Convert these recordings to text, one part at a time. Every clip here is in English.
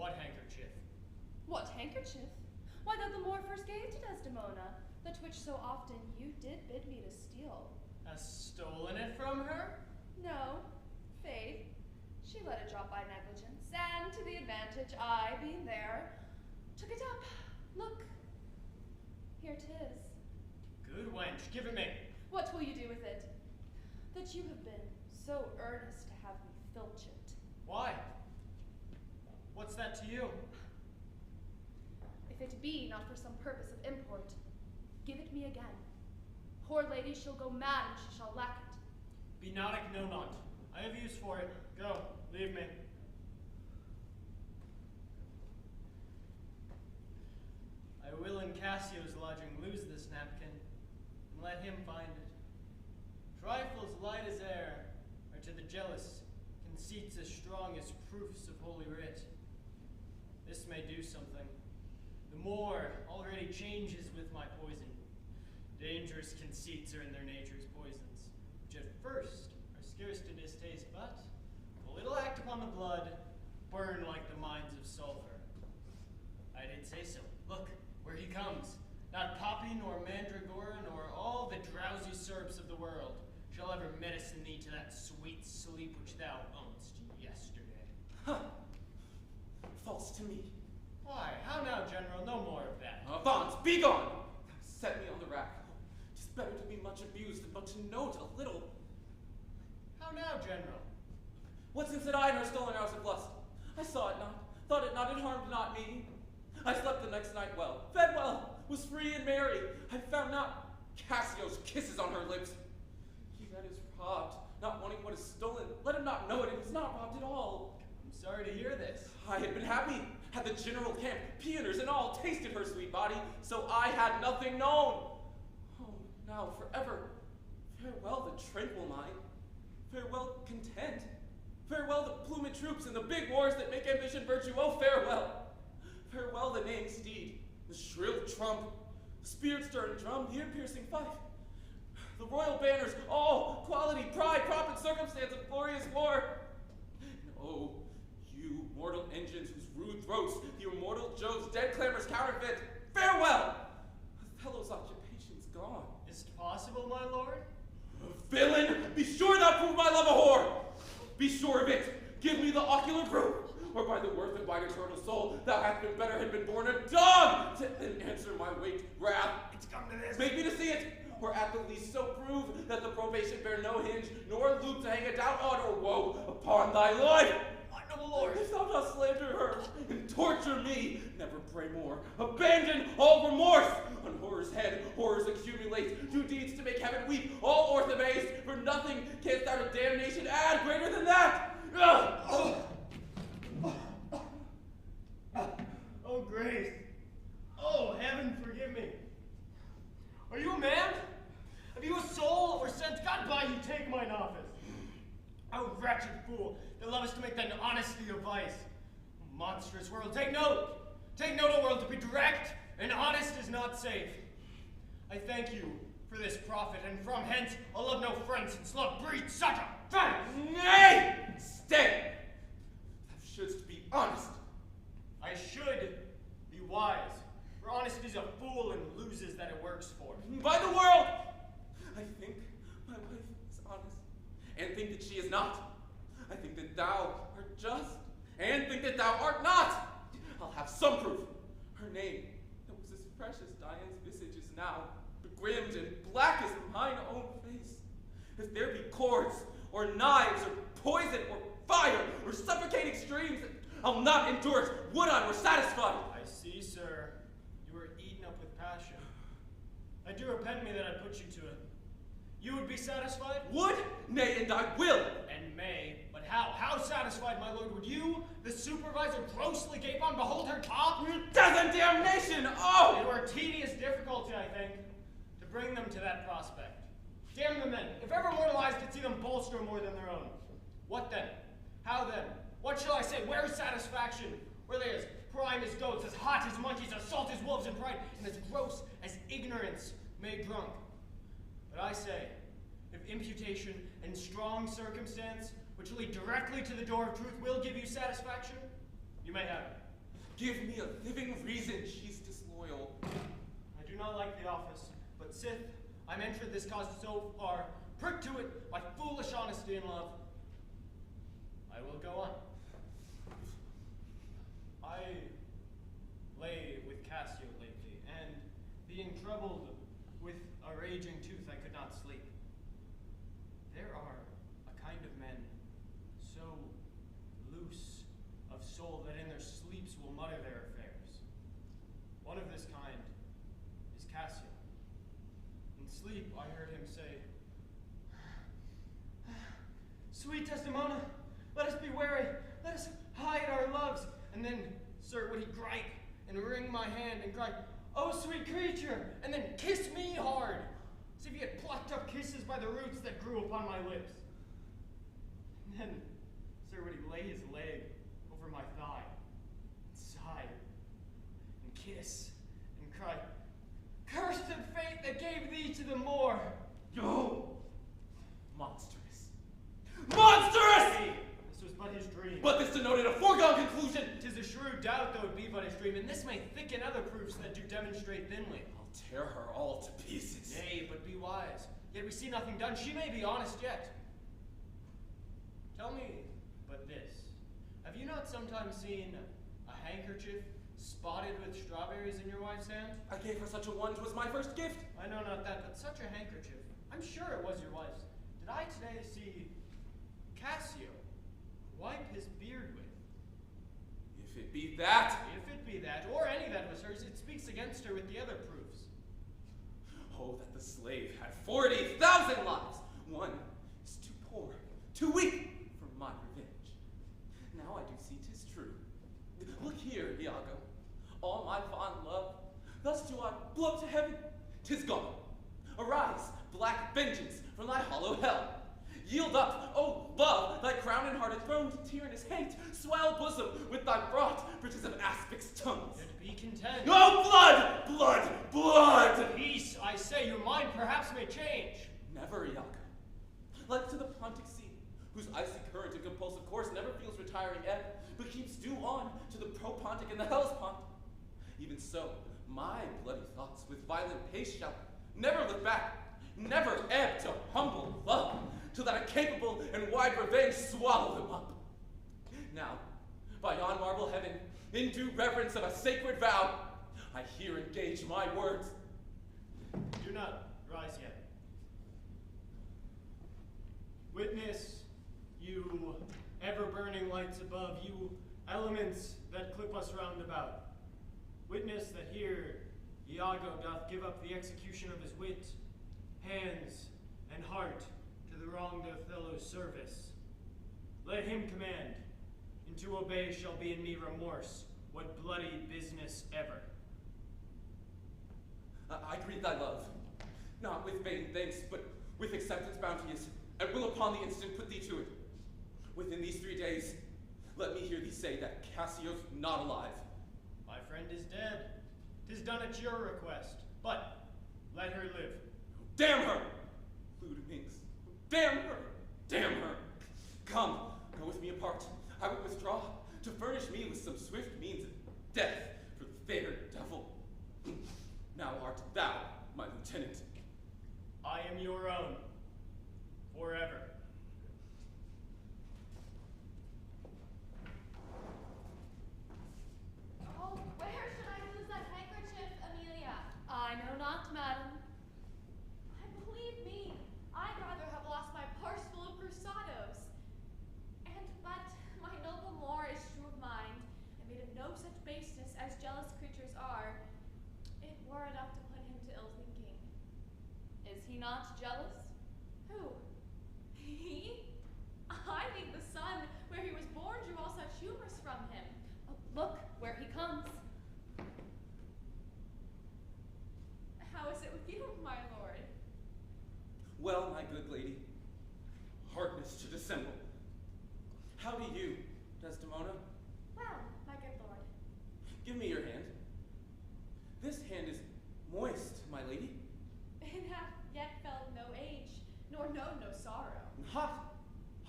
what handkerchief? What handkerchief? Why, that the Moor first gave to Desdemona, that which so often you did bid me to steal. Has stolen it from her? No, faith. She let it drop by negligence, and to the advantage I, being there, took it up. Look, here 'tis. Good wench, give it me. What will you do with it? That you have been so earnest to have me filch it. Why? What's that to you? If it be not for some purpose of import, give it me again. Poor lady shall go mad and she shall lack it. Be nautic, no not. I have use for it. Go, leave me. I will in Cassio's lodging lose this napkin, and let him find it. Trifles light as air are to the jealous conceits as strong as proofs of holy writ. This may do something. The Moor already changes with my poison. Dangerous conceits are in their nature's poisons, which at first are scarce to distaste, but a little act upon the blood, burn like the mines of sulfur. I did say so. Look, where he comes. Not poppy, nor mandragora, nor all the drowsy syrups of the world shall ever medicine thee to that sweet sleep which thou ownedst yesterday. Huh. False to me. Why, how now, General? No more of that. Avaunt, be gone! Set me on the rack. 'Tis better to be much abused than but to note a little. How now, General? What since that I in her stolen house of lust? I saw it not, thought it not, it harmed not me. I slept the next night well, fed well, was free and merry. I found not Cassio's kisses on her lips. He that is robbed, not wanting what is stolen, let him not know it, it was not robbed at all. I'm sorry to hear this. I had been happy, had the general camp, peoners and all tasted her sweet body, so I had nothing known. Oh, now forever, farewell the tranquil mind, farewell content, farewell the plumed troops and the big wars that make ambition virtue, oh farewell. Farewell the neighing steed, the shrill trump, the spear-stirring drum, the ear-piercing fife, the royal banners, all quality, pride, prop, and circumstance of glorious war. And oh, you mortal engines whose rude throats the immortal Jove's dead clamors counterfeit, farewell! Othello's occupation's gone. Is't possible, my lord? Villain, be sure thou prove my love a whore! Be sure of it, give me the ocular proof, or by the worth of mine eternal soul, thou hast been better had been born a dog, than answer my weight, wrath. It's come to this. Make me to see it, or at the least so prove that the probation bear no hinge, nor loop to hang a doubt on or woe upon thy life. My noble lord. If thou dost slander her and torture me, never pray more. Abandon all remorse. On horror's head, horrors accumulate. Do deeds to make heaven weep, all earth amazed. For nothing canst thou to damnation add greater than that. Ugh. Oh, grace. Oh, heaven, forgive me. Are you a man? Have you a soul or sense? God by you, take mine office. O wretched fool, that lovest to make thine honesty a vice. Monstrous world, take note. Take note, O world, to be direct and honest is not safe. I thank you for this profit, and from hence I'll love no friend, since love breeds such a friend. Nay! Stay! Thou shouldst be honest. I should be wise, for honesty's a fool and loses that it works for. By the world! I think my wife is honest, and think that she is not. I think that thou art just, and think that thou art not. I'll have some proof. Her name, that was as fresh as Diane's visage, is now begrimed and black as mine own face. If there be cords, or knives, or poison, or fire, or suffocating streams, I'll not endure it. Would I were satisfied. I see, sir. You were eaten up with passion. I do repent me that I put you to it. You would be satisfied? Would? Nay, and I will. And may. But how? How satisfied, my lord, would you, the supervisor, grossly gape on, behold her top? Death and damnation! Oh! It were tedious difficulty, I think, to bring them to that prospect. Damn them then. If ever mortal eyes could see them bolster more than their own. What then? How then? What shall I say? Where's satisfaction? Were they as prime as goats, as hot as monkeys, as salt as wolves in pride, and as gross as ignorance made drunk? But I say, if imputation and strong circumstance, which lead directly to the door of truth, will give you satisfaction, you may have it. Give me a living reason she's disloyal. I do not like the office, but sith I'm entered this cause so far, pricked to it by foolish honesty and love, I will go on. I lay with Cassio lately, and being troubled with a raging tooth, I could not sleep. There are a kind of men so loose of soul that in their sleeps will mutter their affairs. One of this kind is Cassio. In sleep, I heard him say, "Sweet Desdemona, let us be wary. Let us hide our loves." And then, sir, would he gripe and wring my hand and cry, "Oh, sweet creature," and then kiss me hard, as if he had plucked up kisses by the roots that grew upon my lips. And then, sir, would he lay his leg over my thigh, and sigh, and kiss, and cry, "Cursed fate that gave thee to the Moor." Yo! Monstrous. Monstrous! Hey, this was but his dream. But this denoted a foregone conclusion. 'Tis a shrewd doubt, though it be but his dream, and this may thicken other proofs that do demonstrate thinly. I'll tear her all to pieces. Nay, but be wise. Yet we see nothing done. She may be honest yet. Tell me but this. Have you not sometimes seen a handkerchief spotted with strawberries in your wife's hand? I gave her such a one. 'Twas my first gift. I know not that, but such a handkerchief. I'm sure it was your wife's. Did I today see Cassio wipe his beard with? If it be that. If it be that, or any that was hers, it speaks against her with the other proofs. Oh, that the slave had 40,000 lives. One is too poor, too weak for my revenge. Now I do see 'tis true. Look here, Iago. All my fond love, thus do I blow to heaven. 'Tis gone. Arise, black vengeance, from thy hollow hell. Yield up, O love, thy crown and heart thrown to tyrannous hate. Swell bosom with thy fraught bridges of aspects' tongues. Yet be content. Oh, blood! Blood! Blood! Peace, I say, your mind perhaps may change. Never, Iago. Like to the Pontic Sea, whose icy current and compulsive course never feels retiring ebb, but keeps due on to the Propontic and the Hellespont. Even so, my bloody thoughts with violent pace shall never look back, never ebb to humble love, till that a capable and wide revenge swallow them up. Now, by yon marble heaven, in due reverence of a sacred vow, I here engage my words. Do not rise yet. Witness, you ever-burning lights above, you elements that clip us round about. Witness that here Iago doth give up the execution of his wit, hands, and heart to the wronged Othello's service. Let him command, and to obey shall be in me remorse, what bloody business ever. I greet thy love, not with vain thanks, but with acceptance bounteous, and will upon the instant put thee to it. Within these 3 days, let me hear thee say that Cassio's not alive. My friend is dead. 'Tis done at your request, but let her live. Damn her! Lewd minx. Damn her! Damn her! Come, go with me apart. I will withdraw to furnish me with some swift means of death for the fair devil. Now art thou my lieutenant. I am your own, forever. Oh, where should I lose that handkerchief, Amelia? I know not, madam. Believe me, I'd rather have lost my purse full of cruzados. But my noble Moor is true of mind, and made of no such baseness as jealous creatures are. It were enough to put him to ill thinking. Is he not jealous? Who? He? I think the sun where he was born drew all such humors from him. Oh, look where he comes. How is it with you, my lord? Well, my good lady, hardness to dissemble. How do you, Desdemona? Well, my good lord. Give me your hand. This hand is moist, my lady. It hath yet felt no age, nor known no sorrow. Hot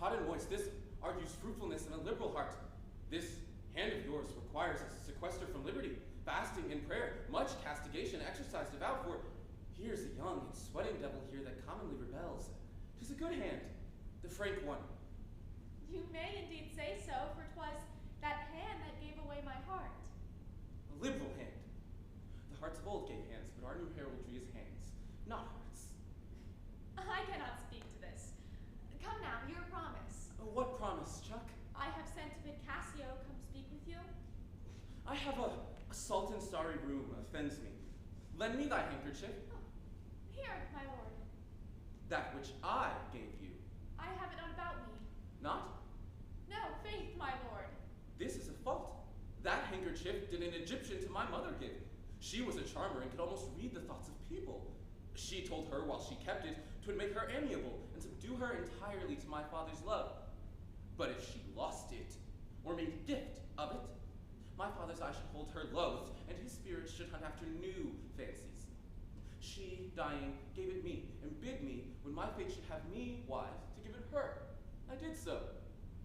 and moist. This argues fruitfulness and a liberal heart. This hand of yours requires a sequester from liberty, fasting and prayer, much castigation exercised devout, for here's a young and sweating devil here that commonly rebels. 'Tis a good hand, the frank one. You may indeed say so, for 'twas that hand that gave away my heart. A liberal hand. The hearts of old gave hands, but our new heraldry is hands, not hearts. I cannot speak to this. Come now, your promise. What promise, Chuck? I have sent to bid Cassio come speak with you. I have a salt and starry room offends me. Lend me thy handkerchief. Oh, here, my lord. That which I gave you. I have it about me. Not? No, faith, my lord. This is a fault. That handkerchief did an Egyptian to my mother give. She was a charmer and could almost read the thoughts of people. She told her while she kept it, 'twould make her amiable and subdue her entirely to my father's love. But if she lost it, or made gift of it, my father's eye should hold her loathed, and his spirit should hunt after new fancies. She, dying, gave it me, and bid me, when my fate should have me wise, to give it her. I did so.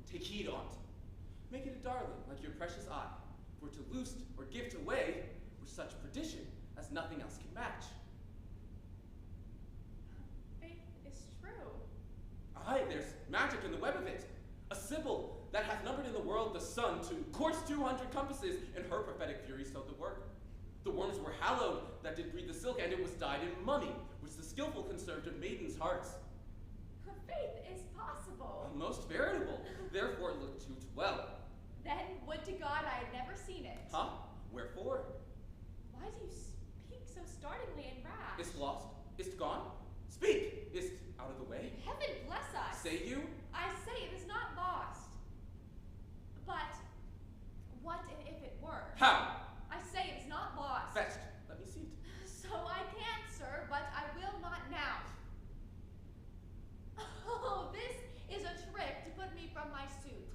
Take heed on't. Make it a darling, like your precious eye, for to loose or gift away were such perdition as nothing else can match. Faith is true. Aye, there's magic in the web of it. A sibyl that hath numbered in the world the sun to course 200 compasses, and her prophetic fury sowed the work. The worms were hallowed that did breed the silk, and it was dyed in money, which the skillful conserved of maidens' hearts. Faith is possible. Most veritable, therefore look to't well. Then would to God I had never seen it. Huh? Wherefore? Why do you speak so startlingly and rash? Is't lost? Is't gone? Speak! Is't out of the way? Heaven bless us. Say you? I say it is not lost. But what if it were? How? I say it is not lost. Fetched. Let me see it. So I can't, sir, but I will not now. Oh, this is a trick to put me from my suit.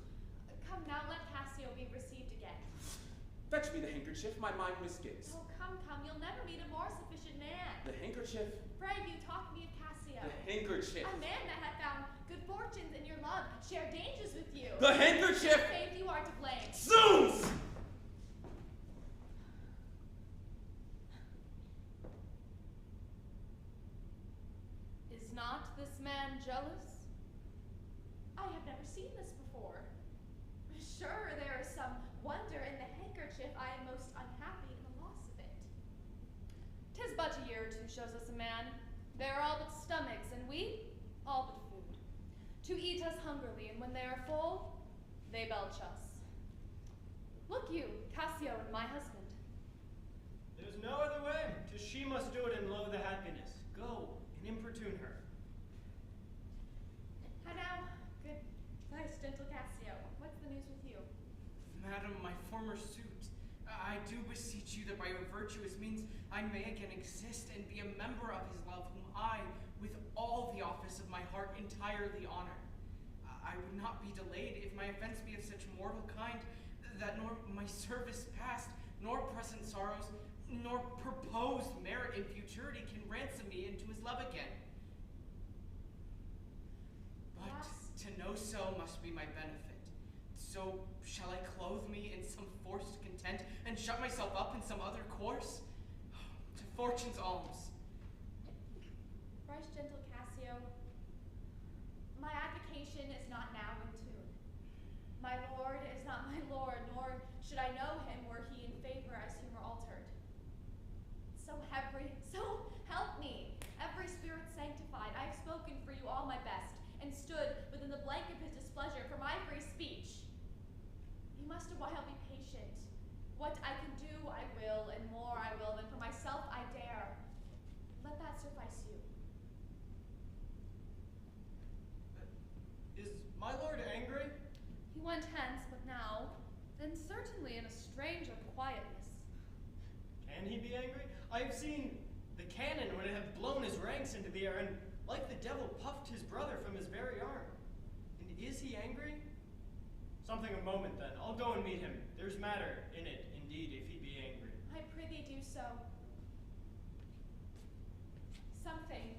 Come now, let Cassio be received again. Fetch me the handkerchief, my mind misgives. Oh, come, you'll never meet a more sufficient man. The handkerchief? Pray you talk me of Cassio. The handkerchief. A man that hath found good fortunes in your love, share dangers with you. The handkerchief! Faith, you are to blame. Zoons! Is not this man jealous? I have never seen this before. Sure, there is some wonder in the handkerchief. I am most unhappy in the loss of it. 'Tis but a year or two shows us a man. They are all but stomachs, and we all but food. To eat us hungrily, and when they are full, they belch us. Look you, Cassio and my husband. There's no other way. 'Tis she must do it and lo the happiness. Go and importune her. How now, good vice, gentle Cassio, what's the news with you? Madam, my former suit, I do beseech you that by your virtuous means I may again exist and be a member of his love, whom I, with all the office of my heart, entirely honor. I would not be delayed if my offense be of such mortal kind that nor my service past, nor present sorrows, nor proposed merit in futurity can ransom me into his love again. But Yes. to know so must be my benefit. So shall I clothe me in some forced content and shut myself up in some other course? To fortune's alms. Thrice gentle Cassio, my advocation is not now in tune. My lord is not my lord, nor should I know him were he in favor as humor altered. So help me, every spirit sanctified, I have spoken for you all my best, and stood within the blank of his displeasure for my free speech. You must a while be patient. What I can do, I will, and more I will than for myself I dare. Let that suffice you. Is my lord angry? He went hence, but now, then certainly in a strange unquietness. Can he be angry? I have seen the cannon when it hath blown his ranks into the air, and like the devil puffed his brother from his very arm. And is he angry? Something a moment then. I'll go and meet him. There's matter in it, indeed, if he be angry. I prithee do so. Something,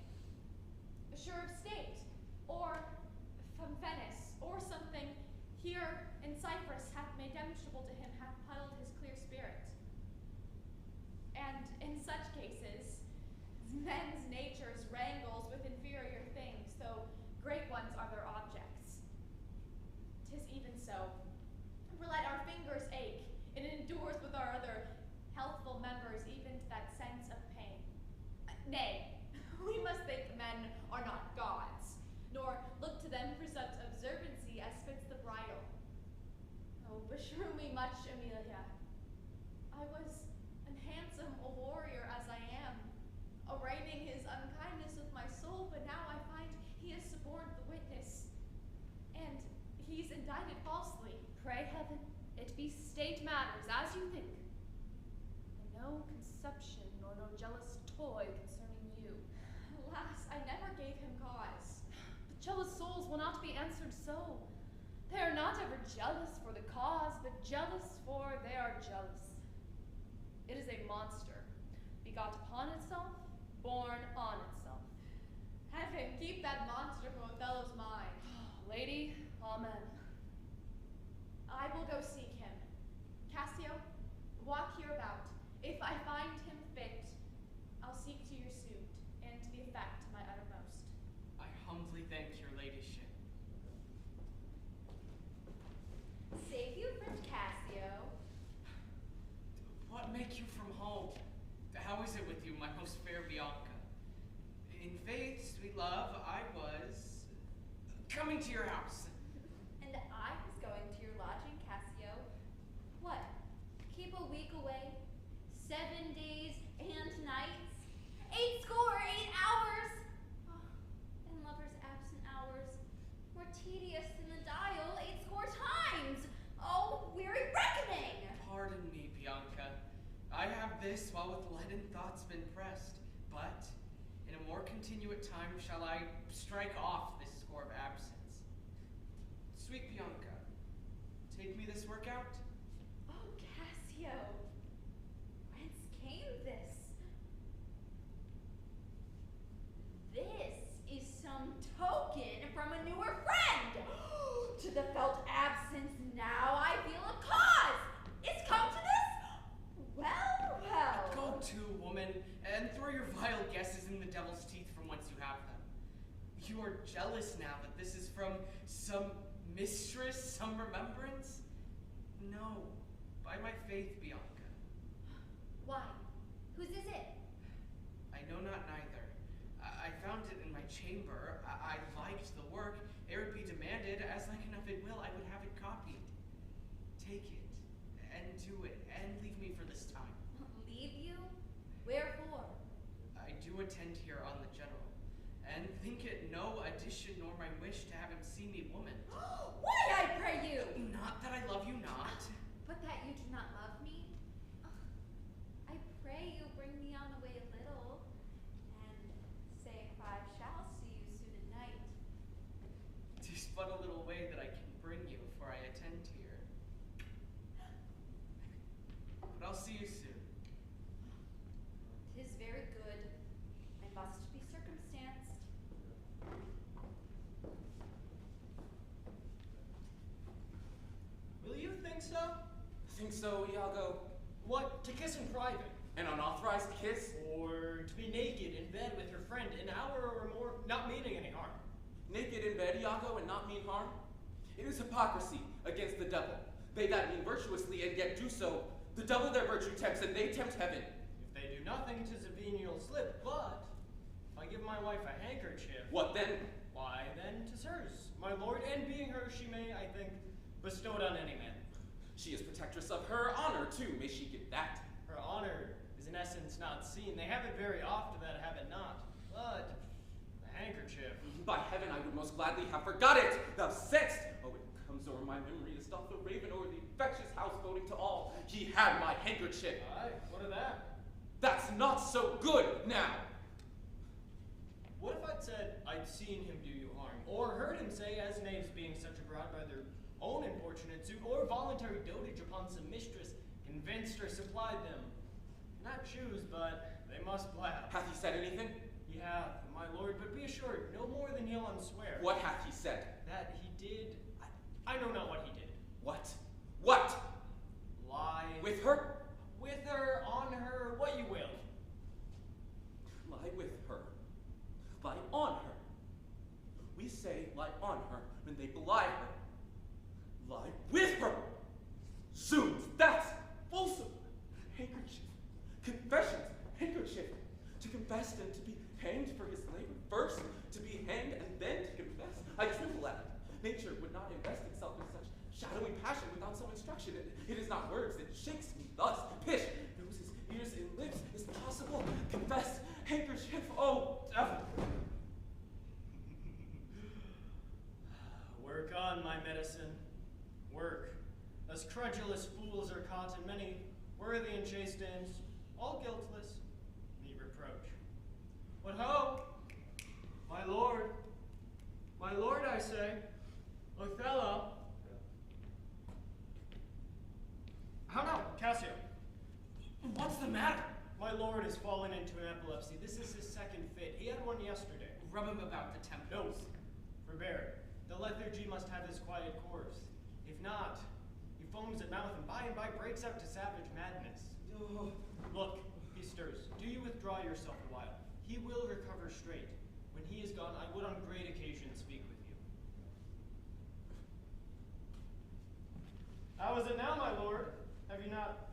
sure of state, or from Venice, or something here in Cyprus hath made demonstrable to him cases. Men's natures wrangles with inferior things, though great ones are their objects. 'Tis even so. For let our fingers ache, it endures with our other healthful members even to that sense of pain. Nay, we must think the men are not gods, nor look to them for such observancy as fits the bridal. Oh, beshrew me much, Amelia. I was an handsome a warrior as I am, arraigning his unkindness with my soul, but now I find he has suborned the witness, and he's indicted falsely. Pray heaven, it be state matters as you think, and no conception nor no jealous toy concerning you. Alas, I never gave him cause. But jealous souls will not be answered so. They are not ever jealous for the cause, but jealous for they are jealous. It is a monster, begot upon itself, born on itself. Heaven, keep that monster from Othello's mind. Lady, amen. I will go seek him. Cassio, walk here about. If I find him fit, I'll seek to your suit, and to the effect to my uttermost. I humbly thank your ladyship. Save you, friend Cassio. What make you from home? How is it with you, my most fair Bianca? In faith, sweet love, I was coming to your house. And I was going to your lodging, Cassio. What? Keep a week away? 7 days and nights? 8 hours? Oh, and lovers' absent hours more tedious than the dial 8 times. Oh, weary reckoning! Pardon me, Bianca. I have this while with leaden thoughts been pressed, but in a more continuate time shall I strike off this score of absence. Sweet Bianca, take me this work out. Oh, Cassio, whence came this? This is some token from a newer friend. To the felt absence now I feel a cause. It's come to this? Well, well. Go to, woman, and throw your vile guesses in the devil's teeth from whence you have them. You are jealous now that this is from some mistress, some remembrance? No, by my faith, Bianca. Why? Whose is it? I know not neither. I found it in my chamber. I liked the work. Ere it be demanded, as like enough it will, I would have it copied. Take it, and do it, and leave me for this time. Leave you? Wherefore? I do attend here on the general, and think it no addition nor my wish to have him see me woman. Why, I pray you? Not that I love you not. But that you do not love me? I pray you bring me on away a little, and say if I shall see you soon at night. 'Tis but a little way that I can bring you, for I attend here. But I'll see you soon. 'Tis very good. I must be circumstanced. Will you think so? Think so, Iago? What, to kiss in private? An unauthorized kiss? Or to be naked in bed with your friend an hour or more, not meaning any harm? Naked in bed, Iago, and not mean harm? It is hypocrisy against the devil. They that mean virtuously and yet do so, the devil their virtue tempts, and they tempt heaven. If they do nothing, 'tis a venial slip, but if I give my wife a handkerchief, What then? why then 'tis hers, my lord, and being hers she may, I think, bestow it on any man. She is protectress of her honor, too. May she get that. Her honor is in essence not seen. They have it very oft that have it not. But the handkerchief. By heaven, I would most gladly have forgot it. Thou saidst, oh, it comes o'er my memory as doth the raven o'er the infectious house boding to all. He had my handkerchief. Aye, what of that? That's not so good now. What if I'd said I'd seen him do you harm, or heard him say, as knaves being such abroad by their own importunate suit, or voluntary dotage upon some mistress, convinced or supplied them? Not choose, but they must blab. Hath he said anything? He hath, my lord, but be assured, no more than he'll unswear. What hath he said? That he did. I know not what he did. What? What? Lie. With her? With her, on her, what you will. on her when they belie her. Lie with her! Zoons, that's fulsome! Handkerchief, confessions, handkerchief. To confess and to be hanged for his labor. First, to be hanged and then to confess. I tremble at it. Nature would not invest itself in such shadowy passion without some instruction. It is not words that shakes me thus. Pish, noses, ears, and lips is possible. Confess, handkerchief, oh, devil. Work on, my medicine. Work. Us credulous fools are caught in many worthy and chaste aims, all guiltless, need reproach. What ho! My lord, I say, Othello. How now, Cassio? What's the matter? My lord has fallen into an epilepsy. This is his second fit. He had one yesterday. Rub him about the No, temples. forbear. The lethargy must have his quiet course. If not, he foams at mouth and by breaks out to savage madness. Look, he stirs. Do you withdraw yourself a while? He will recover straight. When he is gone, I would on great occasion speak with you. How is it now, my lord? Have you not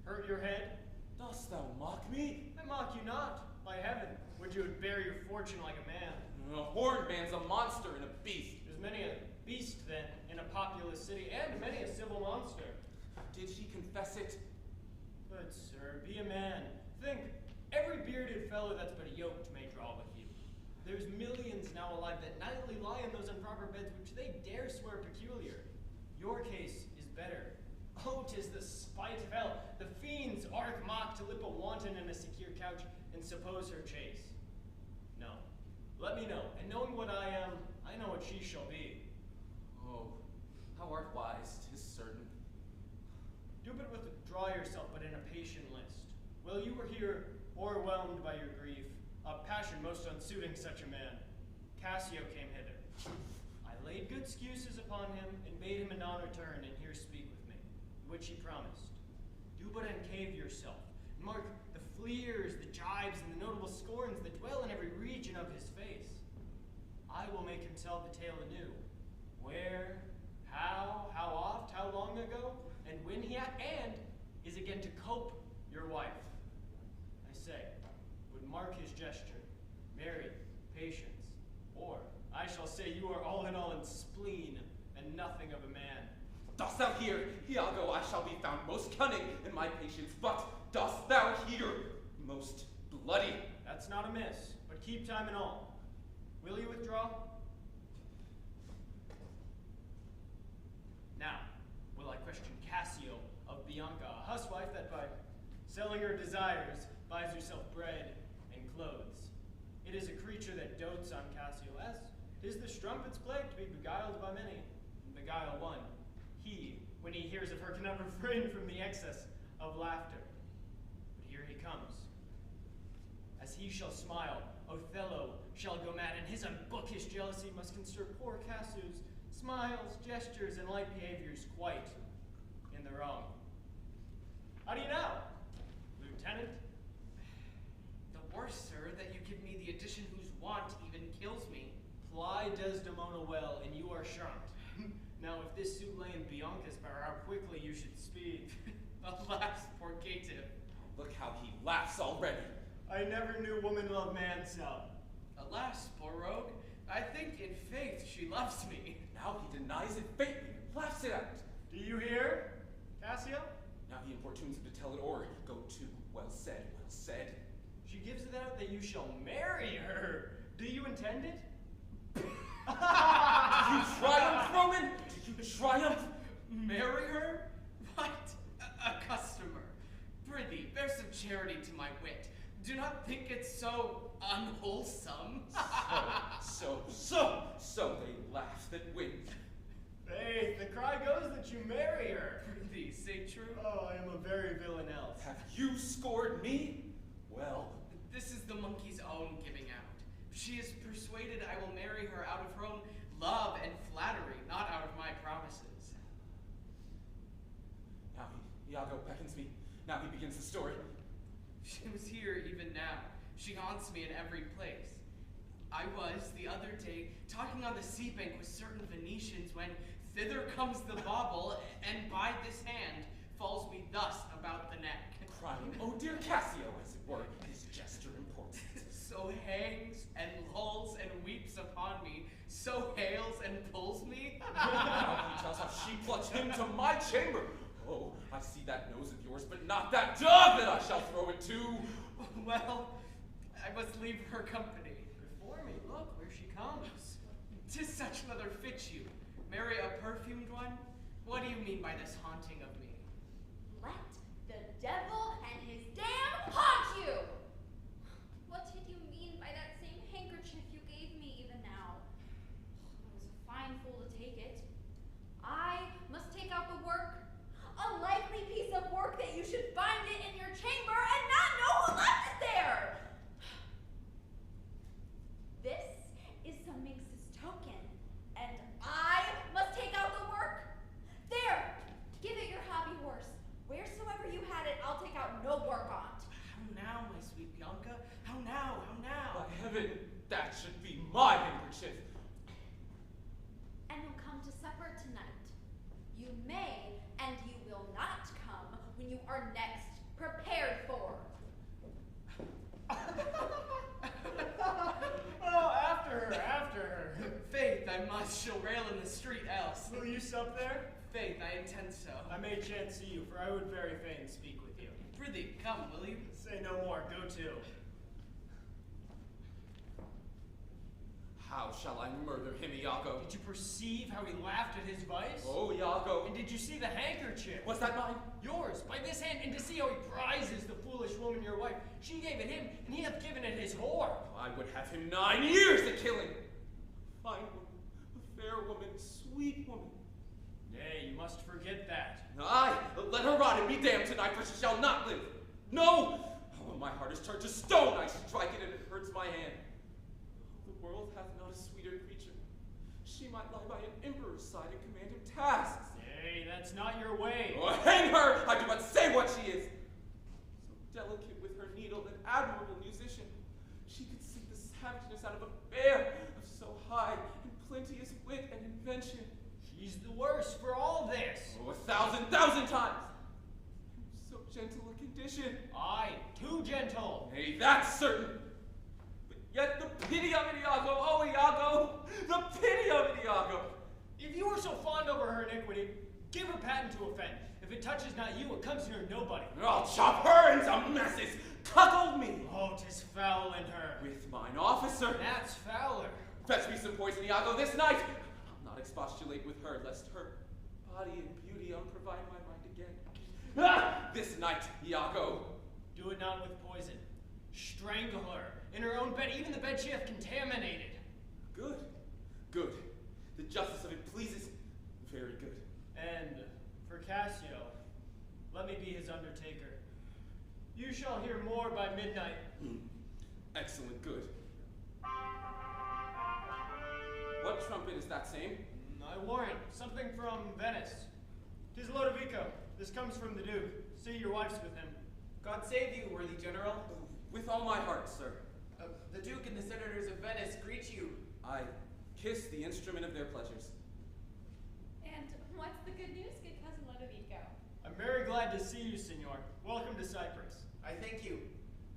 hurt your head? Dost thou mock me? I mock you not. By heaven, would you bear your fortune like a man? A horned man's a monster and a beast. There's many a beast, then, in a populous city, and many a civil monster. Did she confess it? Good sir, be a man. Think, every bearded fellow that's but a yoked may draw with you. There's millions now alive that nightly lie in those improper beds which they dare swear peculiar. Your case is better. Oh, 'tis the spite of hell. The fiends arc mock to lip a wanton in a secure couch and suppose her chase. No, let me know, and knowing what I am, I know what she shall be. Oh, how art wise, 'tis certain. Do but withdraw yourself but in a patient list. Well, you were here, o'erwhelmed by your grief, a passion most unsuiting such a man. Cassio came hither. I laid good excuses upon him, and bade him anon return, and here speak with me, which he promised. Do but uncave yourself, and mark the fleers, the jibes, and the notable scorns that dwell in every region of his face. I will make him tell the tale anew. Where, how oft, how long ago, and when he at hand is again to cope your wife. I say, would mark his gesture, marry, patience, or I shall say you are all in spleen, and nothing of a man. Dost thou hear, Iago, I shall be found most cunning in my patience, but dost thou hear, most bloody? That's not amiss, but keep time and all. Will you withdraw? Now, will I question Cassio of Bianca, a huswife that by selling her desires buys herself bread and clothes. It is a creature that dotes on Cassio, as 'tis the strumpet's plague to be beguiled by many, and beguile one. He, when he hears of her, cannot refrain from the excess of laughter. But here he comes. As he shall smile, Othello shall go mad, and his unbookish jealousy must concern poor Cassio's smiles, gestures, and light behaviors quite in the wrong. How do you know, Lieutenant? The worst, sir, that you give me the addition whose want even kills me. Ply Desdemona well, and you are shrunk. Now, if this suit lay in Bianca's power, how quickly you should speed. Alas, poor caitiff. Look how he laughs already. I never knew woman love man so. Alas, poor rogue, I think in faith she loves me. Now he denies it faintly and laughs it out. Do you hear, Cassio? Now he importunes him to tell it o'er. Go to. Well said, well said. She gives it out that you shall marry her. Do you intend it? Do you triumph, Roman? Do you triumph? Marry her? What? A customer. Prithee, bear some charity to my wit. Do not think it so unwholesome. So they laugh that win. Faith, the cry goes that you marry her. Prithee, say true. Oh, I am a very villain else. Have you scored me? Well, This is the monkey's own giving out. She is persuaded I will marry her out of her own love and flattery, not out of my promises. now Iago beckons me. Now he begins the story. She was here even now. She haunts me in every place. I was, the other day, talking on the sea bank with certain Venetians when thither comes the bauble, and by this hand falls me thus about the neck. Crying, oh dear Cassio, as it were, his gesture important. So hangs and lulls and weeps upon me, so hails and pulls me. Now he tells how she plucked him to my chamber. Oh, I see that nose of yours, but not that dog that I shall throw it to. Well, I must leave her company. Before me, look where she comes. 'Tis such leather fits you. Marry a perfumed one? What do you mean by this haunting of me? Let the devil and his dam haunt you! What did you mean by that same handkerchief you gave me even now? I was a fine fool to take it. I must take out the work. A likely piece of work that you should find it in your chamber and not know who left it there! This is some minx's token, and I must take out the work. There! Give it your hobby horse. Wheresoever you had it, I'll take out no work on't. How now, my sweet Bianca? How now? How now? By heaven, that should be my handkerchief. And you'll come to supper tonight. You may, and you will not come when you are next prepared for. Oh, after her. Faith, I must. She'll rail in the street else. Will you sup there? Faith, I intend so. I may chance see you, for I would very fain speak with you. Prithee, come, will you? Say no more, go to. How shall I murder him, Iago? Did you perceive how he laughed at his vice? Oh, Iago. And did you see the handkerchief? Was that mine? Yours, by this hand, and to see how he prizes the foolish woman your wife. She gave it him, and he hath given it his whore. I would have him 9 years a killing. Fine woman, a fair woman, sweet woman. Nay, you must forget that. Aye, let her rot and be damned tonight, for she shall not live. No! Oh, my heart is turned to stone. I strike it, and it hurts my hand. The world hath not a sweeter creature. She might lie by an emperor's side and command him tasks. Nay, that's not your way. Oh, hang her! I do but say what she is. So delicate with her needle, an admirable musician. She could sing the savageness out of a bear, of so high and plenteous wit and invention. She's the worse for all this. Oh, 1,000,000 times. So gentle a condition. Aye, too gentle. Nay, that's certain. But yet the pity of it, Iago. Oh, Iago, the pity of it, Iago. If you are so fond over her iniquity, give her patent to offend. If it touches not you, it comes near nobody. I'll chop her into messes. Cuckold me. Oh, 'tis foul in her. With mine officer. That's fouler. Fetch me some poison, Iago, this night. I'll not expostulate with her, lest her body and beauty unprovide my mind again. Ah! This night, Iago. Do it not with poison. Strangle her. In her own bed, even the bed she hath contaminated. Good. Good. The justice of it pleases. Very good. And for Cassio, let me be his undertaker. You shall hear more by midnight. Excellent. Good. What trumpet is that same? I warrant, something from Venice. 'Tis Lodovico. This comes from the Duke. See, your wife's with him. God save you, worthy general. With all my heart, sir. The Duke and the senators of Venice greet you. I kiss the instrument of their pleasures. And what's the good news, good cousin Lodovico? I'm very glad to see you, Signor. Welcome to Cyprus. I thank you.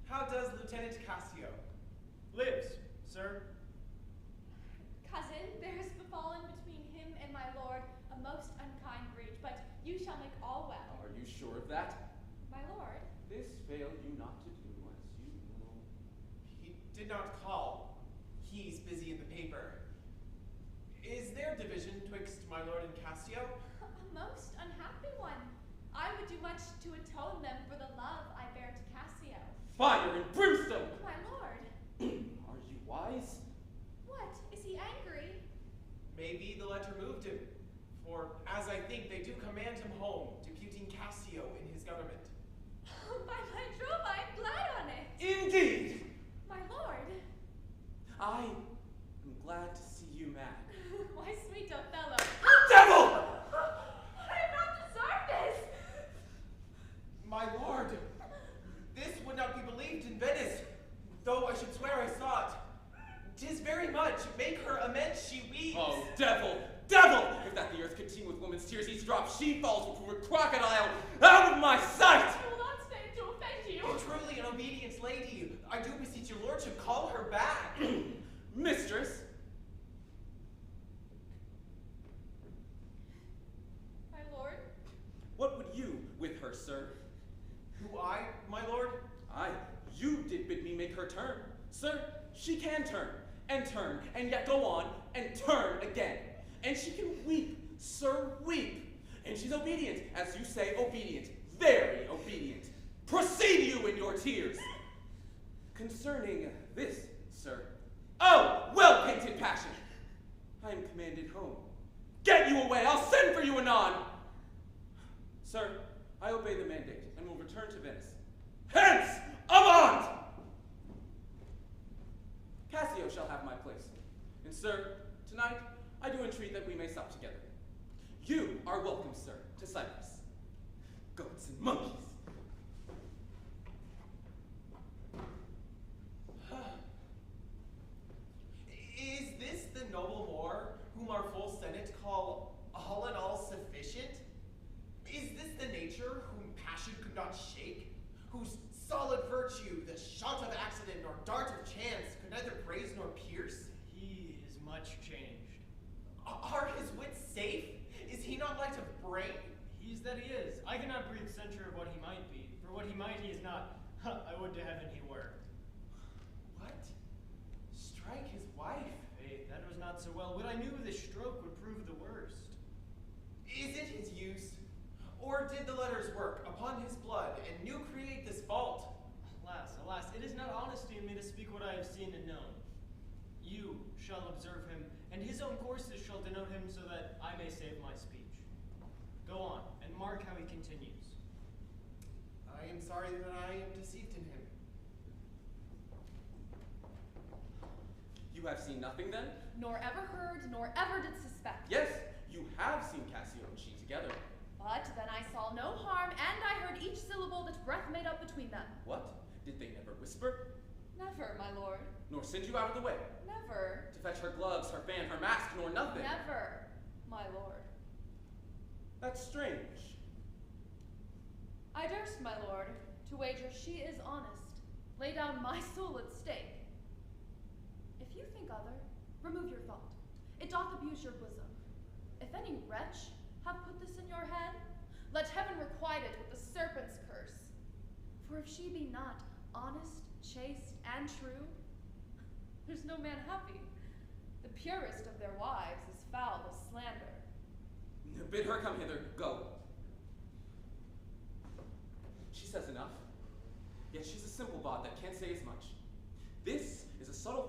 How does Lieutenant Cassio? Lives, sir. Cousin, there has befallen between him and my lord a most unkind breach, but you shall make all well. Are you sure of that? My lord, This fail you not to do, as you know. He did not call. He's busy in the paper. Is there division twixt my lord and Cassio? a most unhappy one. I would do much to atone them for the love I bear to Cassio. Fire and brimstone! My lord, Are you wise? what? Is he angry? Maybe the letter moved him. For, as I think, they do command him home, deputing Cassio in his government. By my troth, I'm glad on it. Indeed! My lord. I am glad to see you mad. Why, sweet Othello. Devil! I have not deserved this. My lord, this would not be believed in Venice, though I should swear I saw it. 'Tis very tears he's dropped, she falls before a crocodile. Out of my sight! I will not stay to offend you. Truly an obedience lady. I do beseech your lordship, call her back. Mistress, My lord, what would you with her, sir? Who I, my lord? Aye, you did bid me make her turn. Sir, she can turn, and yet go on, and turn again. And she can weep, sir, weep. And she's obedient, as you say, obedient, very obedient. Proceed you in your tears. Concerning this, sir. Oh, well-painted passion. I am commanded home. Get you away, I'll send for you anon. Sir, I obey the mandate, and will return to Venice. Hence, avaunt! Cassio shall have my place. And sir, tonight, I do entreat that we may sup together. You are welcome, sir, to Cyprus. Goats and monkeys. Is this the noble Moor, whom our full senate call all in all sufficient? Is this the nature whom passion could not shake? Whose solid virtue the shot of accident nor dart of chance could neither praise nor pierce? He is much changed. Are his wits safe? Is he not light of brain? He's that he is. I cannot breathe censure of what he might be. For what he might, he is not. I would to heaven he were. What? Strike his wife? Faith, that was not so well. What I knew this stroke would prove the worst. Is it his use? Or did the letters work upon his blood and new create this fault? Alas, alas, it is not honesty in me to speak what I have seen and known. You shall observe him, and his own courses shall denote him so that I may save my speech. Go on, and mark how he continues. I am sorry that I am deceived in him. You have seen nothing then? nor ever heard, nor ever did suspect. Yes, you have seen Cassio and she together. But then I saw no harm, and I heard each syllable that breath made up between them. What? Did they never whisper? Never, my lord. Nor send you out of the way? Never. To fetch her gloves, her fan, her mask, nor nothing? Never, my lord. That's strange. I durst, my lord, to wager she is honest, lay down my soul at stake. If you think other, remove your thought. It doth abuse your bosom. If any wretch have put this in your head, let heaven requite it with the serpent's curse. For if she be not honest, chaste, and true, there's no man happy. The purest of their wives is foul as slander. Bid her come hither. Go. She says enough. Yet she's a simple bawd that can't say as much. This is a subtle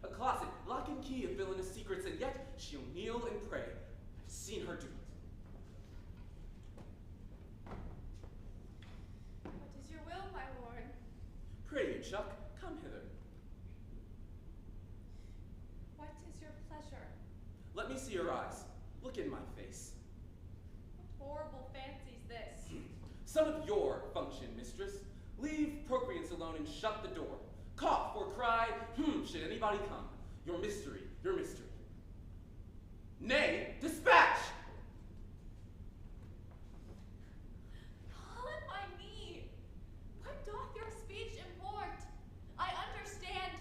whore, a closet, lock and key of villainous secrets, and yet she'll kneel and pray. I've seen her do it. What is your will, my lord? Pray you, Chuck, come hither. What is your pleasure? Let me see your eyes. Look in my face. What horrible fancy's this? Some of your function, mistress. Leave procreance alone and shut the door. Cough or cry, should anybody come. Your mystery, your mystery. Nay, dispatch! Fall at my knee. What doth your speech import? I understand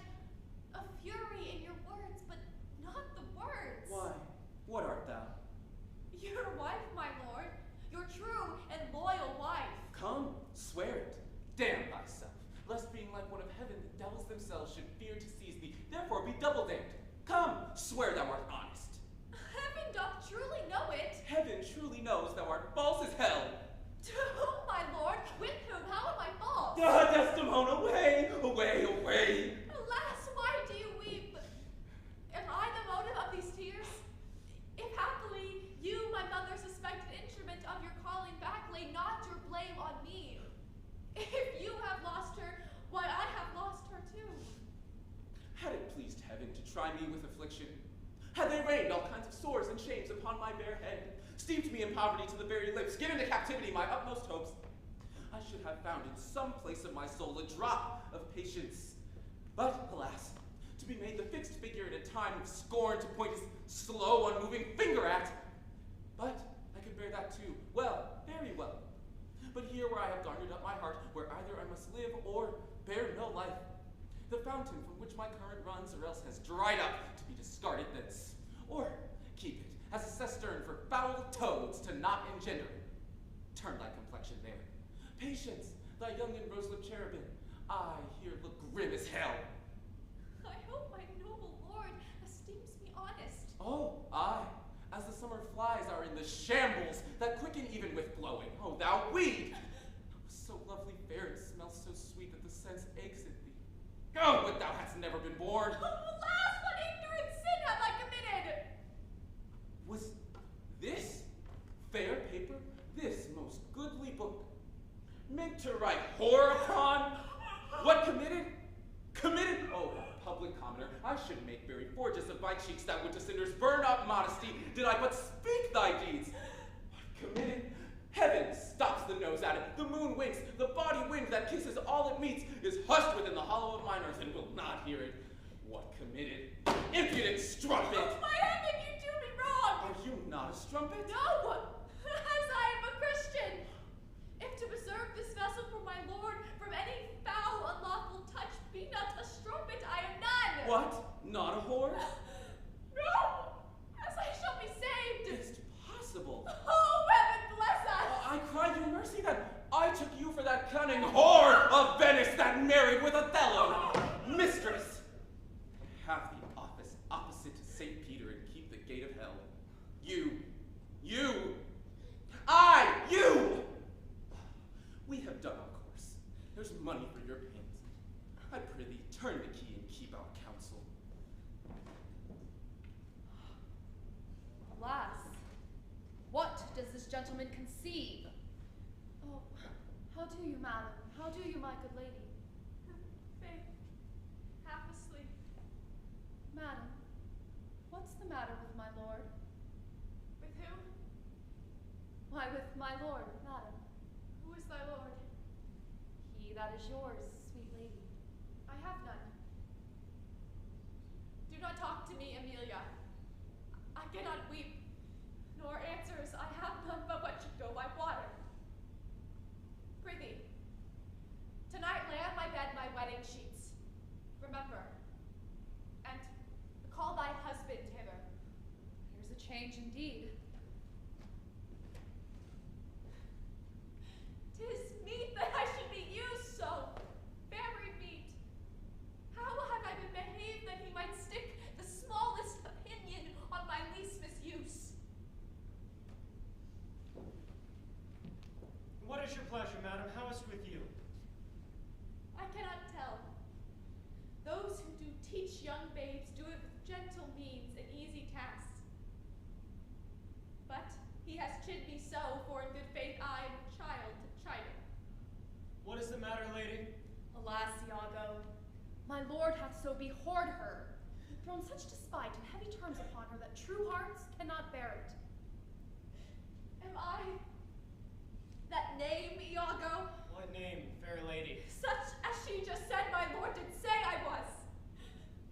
a fury in your words, but not the words. Why, what art thou? Your wife, my lord. Your true and loyal wife. Come, swear it. Damn thyself, lest being like one of heaven, the devils themselves should fear to seize thee, therefore be double damned. Come, swear thou art honest. Heaven doth truly know it. Heaven truly knows thou art false as hell. To whom, my lord? With whom? How am I false? Ah, Desdemona, away, away, away. Alas, why do you weep? Am I the motive of these tears? If happily you, my mother, suspected instrument of your calling back, lay not your blame on me. If you have lost her, why I have lost her too. Had it pleased heaven to try me with affliction, had they rained all kinds of sores and shames upon my bare head, steeped me in poverty to the very lips, given to captivity my utmost hopes, I should have found in some place of my soul a drop of patience. But, alas, to be made the fixed figure in a time of scorn to point his slow, unmoving finger at. But I could fountain from which my current runs, or else has dried up to be discarded thence. Or keep it as a cistern for foul toads to not engender. Turn thy complexion there. Patience, thy young and rose-lipped cherubim, I here look grim as hell. I hope my noble lord esteems me honest. Oh, aye, as the summer flies are in the shambles that quicken even with blowing. Oh, thou weed! So lovely fair and smells so sweet that the sense aches at thee. Oh, would thou hadst never been born! Alas, what ignorant sin have I committed? Was this fair paper, this most goodly book, meant to write horror upon? What committed? Committed? Oh, public commoner, I should make very forges of my cheeks that would to cinders burn up modesty, did I but speak thy deeds. What committed? Heaven stops the nose at it, the moon winks, the body wind that kisses all it meets is hushed within the hollow of mine earth and will not hear it. What committed? Impudent strumpet! Oh, my heaven, you do me wrong! Are you not a strumpet? No, as I am a Christian. If to preserve this vessel for my lord from any foul, unlawful touch be not a strumpet, I am none. What? Not a whore? No, as I shall be saved. It's possible. Oh, heaven bless us. I cry you mercy that I took you for that cunning whore of Venice that married with Othello. Mistress, have the office opposite to St. Peter and keep the gate of hell. You, we have done our course. There's money for your pains. I prithee, turn the key and keep our counsel. Alas, what does this gentleman conceive? Oh, how do you, madam? How do you, my good lady? Faith, half asleep. Madam, what's the matter with my lord? With who? Why, with my lord, madam. Who is thy lord? He that is yours, sweet lady. I have none. Do not talk to me, Amelia. I cannot weep, nor answers. I have none but what should go by water. Prithee, tonight lay on my bed my wedding sheets. Remember, and call thy husband hither. Here's a change indeed. 'Tis meet that I should be used so, very meet. How have I been behaved that he might stick the smallest opinion on my least misuse? What is your pleasure, madam? How is it with you? I cannot tell. Those who do teach young babes do it with gentle means and easy tasks. But he has chid me so, for in good faith I am a child to chide him. What is the matter, lady? Alas, Iago, my lord hath so behorred her, thrown such despite and heavy terms upon her that true hearts cannot bear it. Am I that name, Iago? What name, fair lady? Such as she just said my lord did say I was.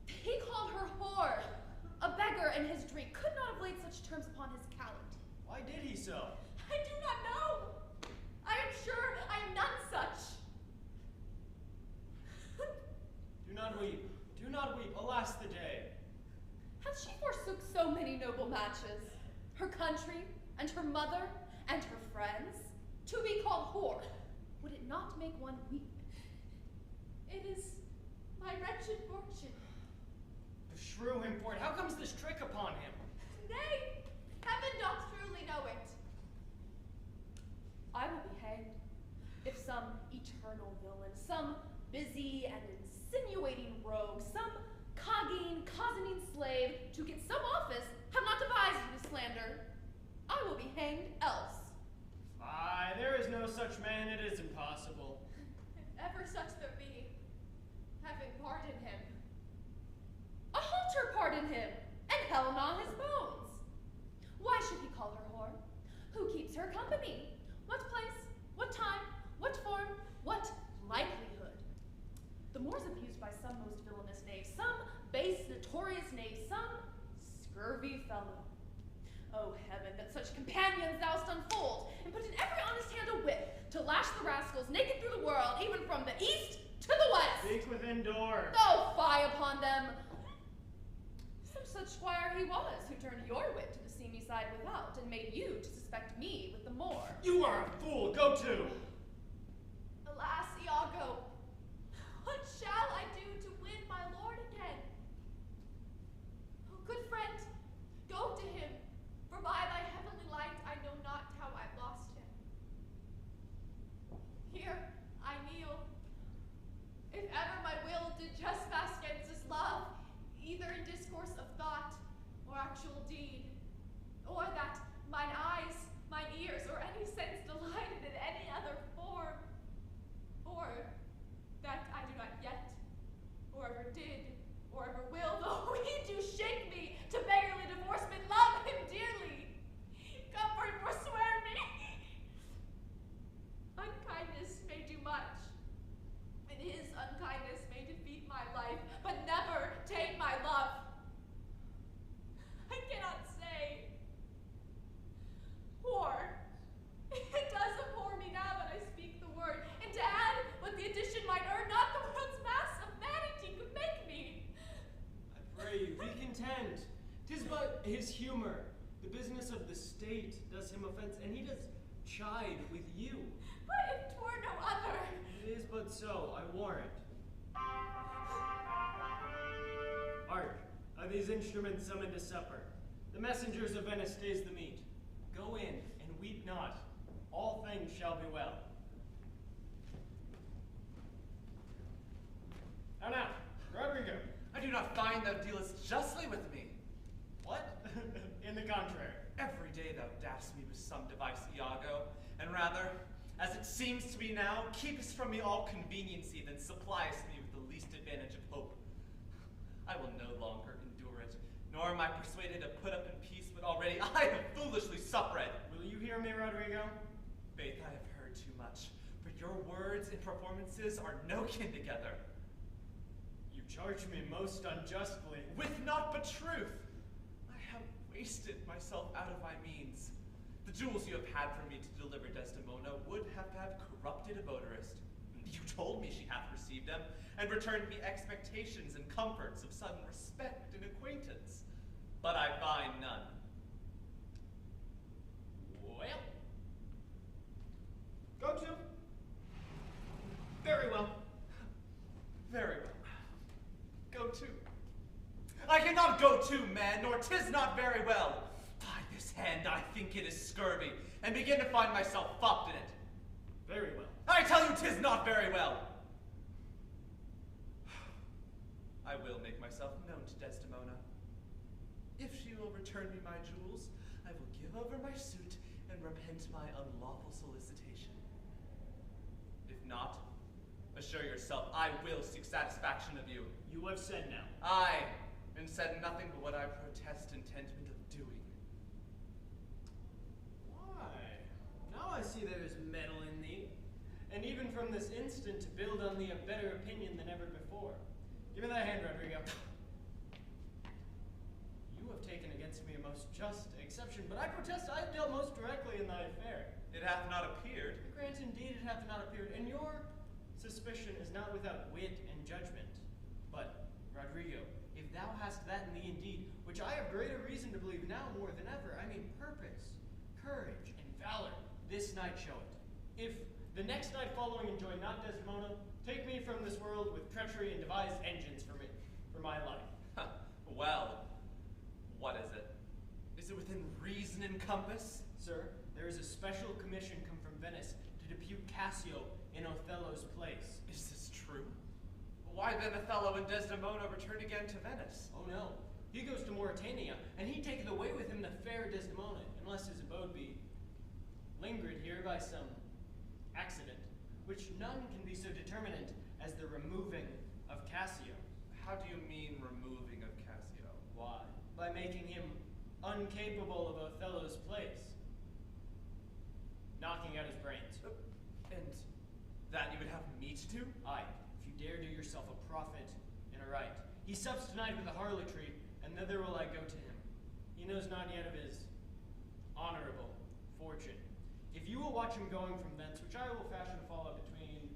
He called her whore. A beggar in his drink could not have laid such terms upon his callant. Why did he so? I do not know. I am sure I am none such. Do not weep. Do not weep. Alas the day. Hath she forsook so many noble matches, her country, and her mother, and her friends, to be called whore? Would it not make one weep? It is my wretched fortune. Beshrew him for it. How comes this trick upon him? Nay, heaven doth truly know it. I will be hanged if some eternal villain, some busy and insinuating rogue, some cozening slave to get some office have not devised this slander. I will be hanged else. Aye, there is no such man. It is impossible. If ever such there be, heaven pardon him. A halter pardon him, and hell gnaw his bones. Why should he call her whore? Who keeps her company? What place? What time? What form? What likelihood? The Moor's abused by some most villainous knave, some base, notorious knave, some scurvy fellow. Oh heaven, that such companions thou'st unfold, and put in every honest hand a whip, to lash the rascals naked through the world, even from the east To the west! Speak within door. Oh, fie upon them! Some such squire he was, who turned your wit to the seamy side without, and made you to suspect me with the Moor. You are a fool. Go to. Alas, Iago, what shall I do to win my lord again? Oh, good friend, go to him, for by thy heavenly light I know not how I lost him. Here I kneel. If ever my will did trespass against his love, either in discourse of thought or actual deed, or that mine eyes, mine ears, or any sense delighted in any other form, or that I do not yet, or ever did, or ever will, though he do shake me to beggarly divorcement, love him dearly, comfort forswear me. Unkindness may do much, and his unkindness may defeat my life, but never take my love. I cannot say. Poor. It does abhor me now that I speak the word, and to add what the addition might earn, not the world's mass of vanity could make me. I pray you, be content. 'Tis but his humor. The business of the state does him offense, and he does chide with you. But if 'twere no other. It is but so, I warrant. Hark, are these instruments summoned to supper? The messengers of Venice stays the meat. Go in, and weep not. All things shall be well. Now, Rodrigo. I do not find thou dealest justly with me. What? In the contrary. Every day thou daffst me with some device, Iago, and rather, as it seems to be now, keepest from me all conveniency, than suppliest me with the least advantage of hope. I will no longer endure it, nor am I persuaded to put up in peace what already I have foolishly suffered. Will you hear me, Rodrigo? Faith, I have heard too much, for your words and performances are no kin together. You charge me most unjustly. With naught but truth. I have wasted myself out of my means. The jewels you have had for me to deliver Desdemona would have corrupted a votarist. You told me she hath received them, and returned me expectations and comforts of sudden respect and acquaintance. But I find none. Well. Go to. Very well. Very well. Go to. I cannot go to, man, nor 'tis not very well. By this hand, I think it is scurvy, and begin to find myself fopped in it. Very well. I tell you 'tis not very well. I will make myself known to Desdemona. If she will return me my jewels, I will give over my suit and repent my unlawful solicitation. If not, assure yourself I will seek satisfaction of you. You have said now. Aye, and said nothing but what I protest intendment of doing. Why? Now I see there is metal in thee, and even from this instant to build on thee a better opinion than ever before. Give me thy hand, Rodrigo. You have taken against me a most just exception, but I protest I have dealt most directly in thy affair. It hath not appeared. Grant indeed it hath not appeared, and your suspicion is not without wit and judgment. But, Rodrigo, if thou hast that in thee indeed, which I have greater reason to believe now more than ever, I mean purpose, courage, and valor, this night show it. If the next night following enjoy not Desdemona, take me from this world with treachery and devise engines for my life. Well, what is it? Is it within reason and compass? Sir, there is a special commission come from Venice to depute Cassio in Othello's place. Is this true? Why then Othello and Desdemona return again to Venice? Oh no, he goes to Mauritania, and he taketh away with him the fair Desdemona, unless his abode be lingered here by some accident, which none can be so determinate as the removing of Cassio. How do you mean removing of Cassio? Why? By making him incapable of Othello's place. Knocking out his brains. And that you would have me to do? Aye, if you dare do yourself a profit and a right. He sups tonight with a harlotry, and thither will I go to him. He knows not yet of his honorable fortune. If you will watch him going from thence, which I will fashion a follow between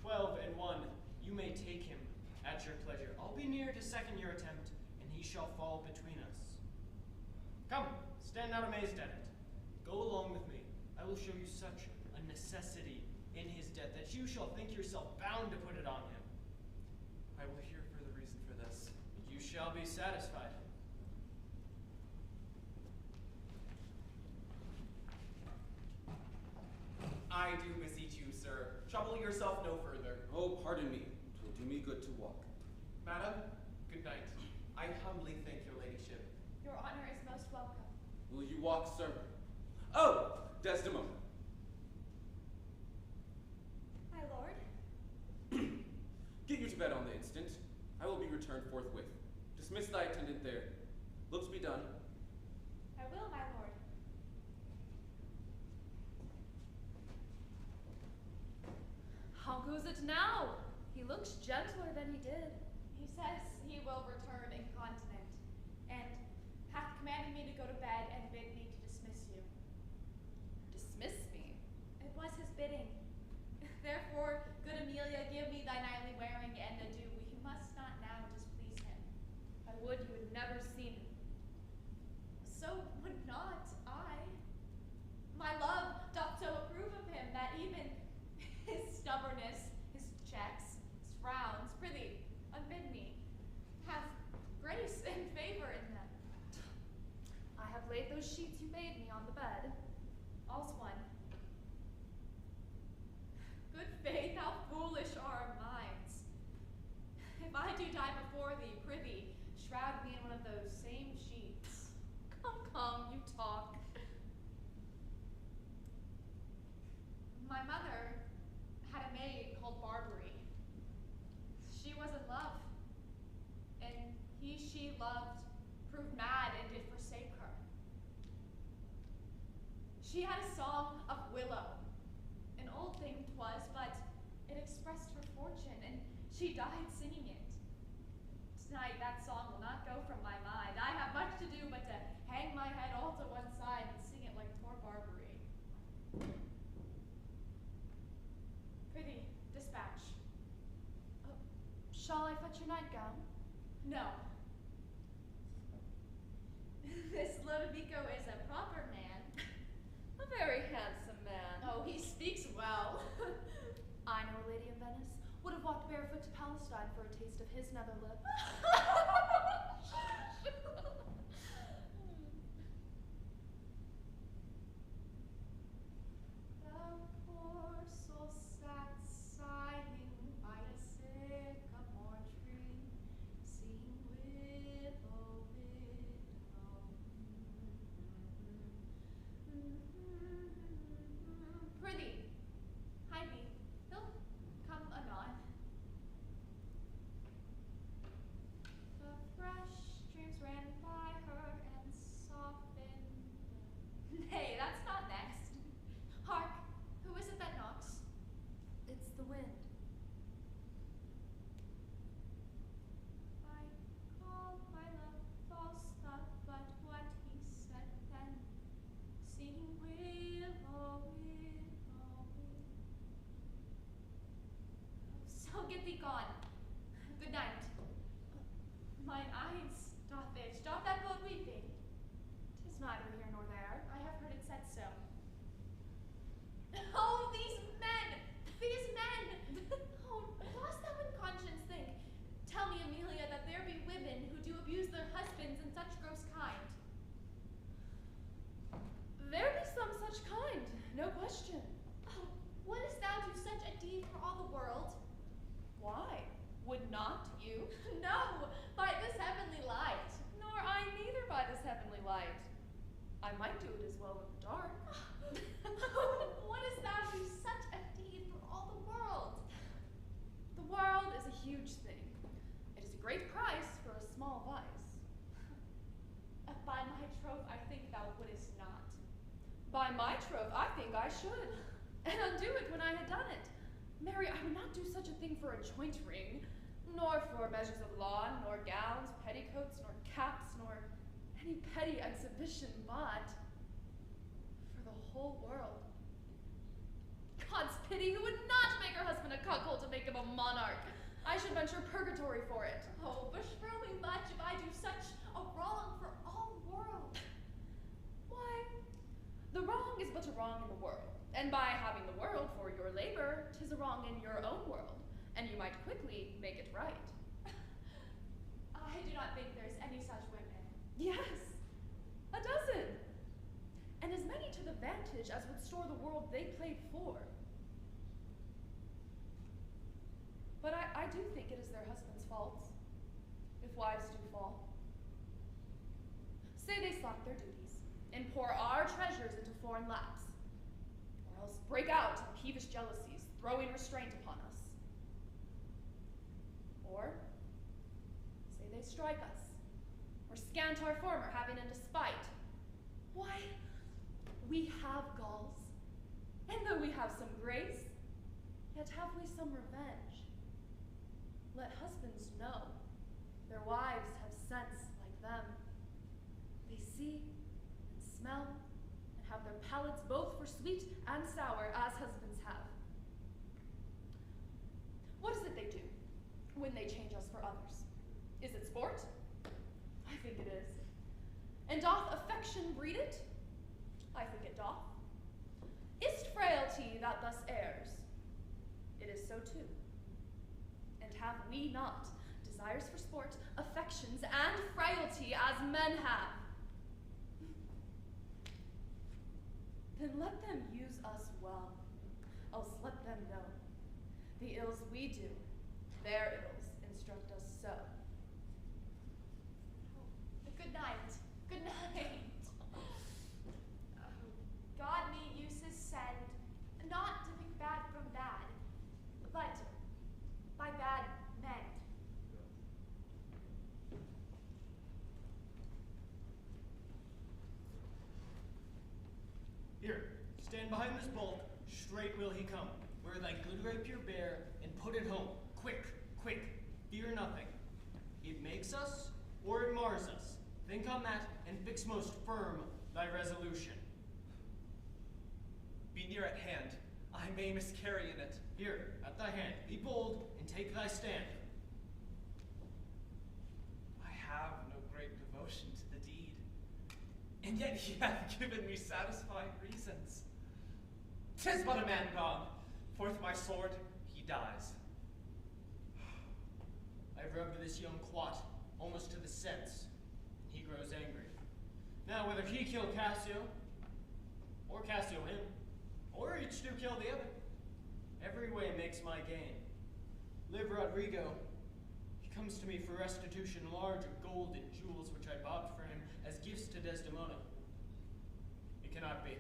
12 and 1, you You may take him at your pleasure. I'll be near to second your attempt, and he shall fall between us. Come, stand not amazed at it. Go along with me. I will show you such a necessity in his death that you shall think yourself bound to put it on him. I will hear further reason for this. You shall be satisfied. I do beseech you, sir, trouble yourself no further. Oh, pardon me. 'Twill do me good to walk. Madam, good night. I humbly thank your ladyship. Your honor is most welcome. Will you walk, sir? Oh, Desdemona. My lord. Get you to bed on the instant. I will be returned forthwith. Dismiss thy attendant there. Looks be done. I will, my lord. How goes it now? He looks gentler than he did. He says he will return incontinent, and hath commanded me to go to bed and bid me to dismiss you. Dismiss me. It was his bidding. Therefore, good Amelia, give me thy nightly wearing and adieu. We must not now displease him. I would you had never seen him. So would not I. My love doth so approve of him that even his stubbornness, his checks, his frowns, prithee, unbid me, have grace and favor in them. I have laid those sheets you made me on the bed. All's one. Good faith, how foolish are our minds. If I do die before thee, prithee, shroud me in one of those same sheets. Come, you talk. My mother had a maid called Barbary. She was in love, and he she loved proved mad and did forsake her. She had a song of willow. An old thing 'twas, but it expressed her fortune, and she died singing it. Tonight that song will not go from my mind. I have much to do but to hang my head all to one side and sing it like poor Barbary. Prithee, dispatch. Shall I fetch your nightgown? No. This Lodovico is a proper man. A very handsome man. Oh, he speaks well. I know a lady in Venice would have walked barefoot to Palestine for a taste of his nether lip. The poor soul sat sighing by a sycamore tree, singing willow, willow. Prithee, hide me. He'll come anon. The fresh streams ran by her and softened. Nay, that's not next. Hark, who is it that knocks? It's the wind. I called my love false love, but what he said then, singing willow, willow, willow. So get thee gone. Good night. Mine eyes doth itch. Doth that bode weeping? 'Tis neither here nor there. I have heard it said so. Oh, these men! These men! Oh, dost thou in conscience think, tell me, Amelia, that there be women who do abuse their husbands in such gross kind? There be some such kind, no question. Oh, wouldst thou do such a deed for all the world? Why? Would not you? No, by this heavenly light. Nor I neither by this heavenly light. I might do it as well in the dark. Wouldst thou do such a deed for all the world? The world is a huge thing. It is a great price for a small vice. By my troth, I think thou wouldest not. By my troth, I think I should, and undo it when I had done it. Mary, I would not do such a thing for a joint ring, nor for measures of lawn, nor gowns, petticoats, nor caps, nor any petty exhibition, but for the whole world. God's pity, who would not make her husband a cuckold to make him a monarch? I should venture purgatory for it. Oh, beshrew me much if I do such a wrong for all the world. Why, the wrong is but a wrong in the world, and by having the world for your labor, 'tis a wrong in your own world, and you might quickly make it right. I do not think there's any such women. Yes, a dozen, and as many to the vantage as would store the world they played for. But I do think it is their husbands' faults, if wives do fall. Say they slack their duties, and pour our treasures into foreign laps, or else break out in peevish jealousies, throwing restraint upon us. Or say they strike us, or scant our former, having in despite. Why, we have galls, and though we have some grace, yet have we some revenge. Let husbands know their wives have sense like them. They see and smell and have their palates both for sweet and sour as husbands have. What is it they do when they change us for others? Is it sport? I think it is. And doth affection breed it? I think it doth. Is't frailty that thus errs? It is so too. And have we not desires for sport, affections, and frailty as men have? Then let them use us well, else let them know the ills we do, their ills instruct us so. Good night. Good night. God may use his said, not to pick bad from bad, but by bad men. Here, stand behind this bolt, straight will he come. Wear thy good rapier bare, and put it home. Quick, quick, fear nothing. It makes us, or it mars us. Think on that, and fix most firm thy resolution. Be near at hand. I may miscarry in it. Here, at thy hand, be bold, and take thy stand. I have no great devotion to the deed, and yet he hath given me satisfying reasons. 'Tis but a man gone. Forth my sword, he dies. I've rubbed this young quat almost to the sense, and he grows angry. Now, whether he kill Cassio, or Cassio him, or each do kill the other, every way makes my gain. Live Rodrigo, he comes to me for restitution large of gold and jewels which I bought for him as gifts to Desdemona. It cannot be.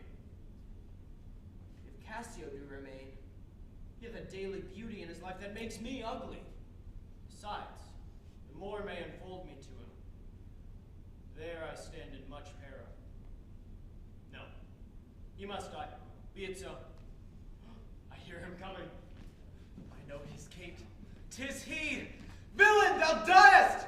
If Cassio do remain, he hath a daily beauty in his life that makes me ugly. Besides, the Moor may unfold me to him. There I stand in much peril. No, he must die. Be it so. I hear him coming. I know his gait. 'Tis he! Villain, thou diest!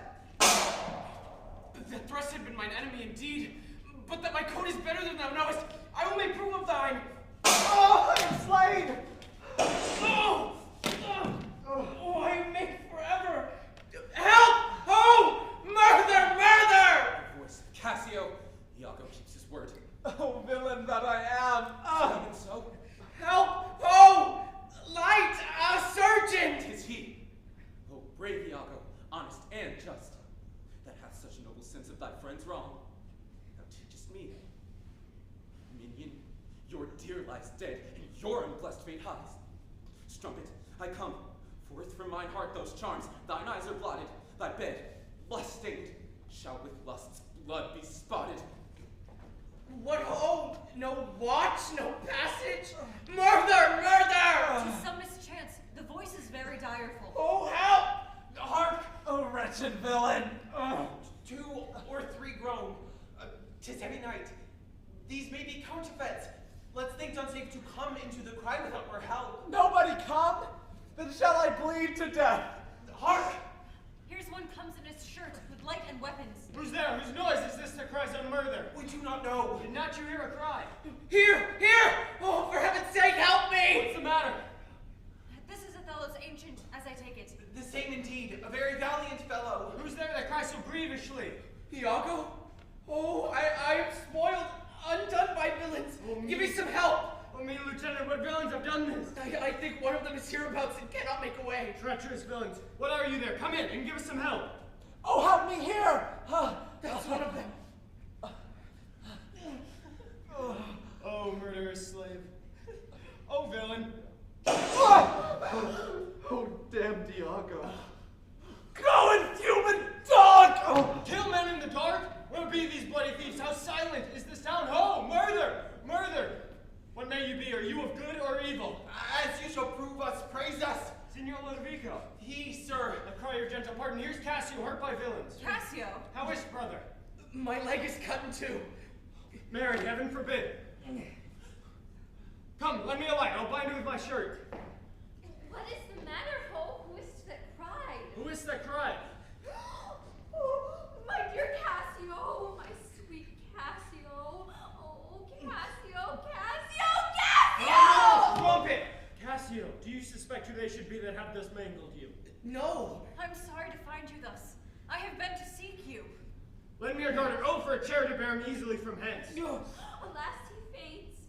The thrust had been mine enemy indeed, but that my coat is better than thou knowest, I will make proof of thine. Oh, I'm slain! Oh! Oh, I make forever! Help! Oh! Murder! Murder! The voice of Cassio. Iago keeps his word. Oh, villain that I am! Even so, Help! Oh! Light! A surgeon! 'tis he. O brave Iago, honest and just, that hath such noble sense of thy friend's wrong. Thou teachest me. Minion, your dear lies dead, and your unblessed fate hides. Strumpet, I come. Forth from mine heart those charms, thine eyes are blotted, thy bed, lust-stained, shall with lust's blood be spotted. What ho? No watch? No passage? Murder! Murder! To some mischance, the voice is very direful. Oh, help! Hark! Oh, wretched villain! 2 or 3 grown. 'Tis heavy night. These may be counterfeits. Let's think unsafe to come into the cry without more help. Nobody come? Then shall I bleed to death? Hark! Here's one comes in his shirt with light and weapons. Who's there? Whose noise is this that cries on murder? We do not know. Did not you hear a cry? Here! Here! Oh, for heaven's sake, help me! What's the matter? This is Othello's ancient, as I take it. The same a very valiant fellow. Who's there that cries so grievishly? Iago? Oh, I am spoiled, undone by villains. Give me some help. Oh, me, Lieutenant, what villains have done this? I think one of them is hereabouts and cannot make away. Treacherous villains. What are you there? Come in and give us some help. Oh, help me here! That's one of them. Oh, murderous slave. Oh, villain. Oh, damn Diago. Go, inhuman dog! Kill men in the dark? Where be these bloody thieves? How silent is this town? Oh, murder! Murder! What may you be? Are you of good or evil? As you shall prove us, praise us. Signor Lodovico. He, sir. I cry your gentle pardon. Here's Cassio, hurt by villains. Cassio? How is brother? My leg is cut in two. Mary, heaven forbid. Come, lend me a light. I'll bind you with my shirt. What is the matter, Ho? Who is it that cried? Who is that cried? Oh, my dear Cassio, oh, my sweet Cassio. Oh, Cassio, Cassio, Cassio! Oh, no! Swamp it! Cassio, do you suspect who they should be that have thus mangled you? No. I'm sorry to find you thus. I have been to seek you. Lend me your garter. Oh, for a chair to bear him easily from hence. Alas, he faints.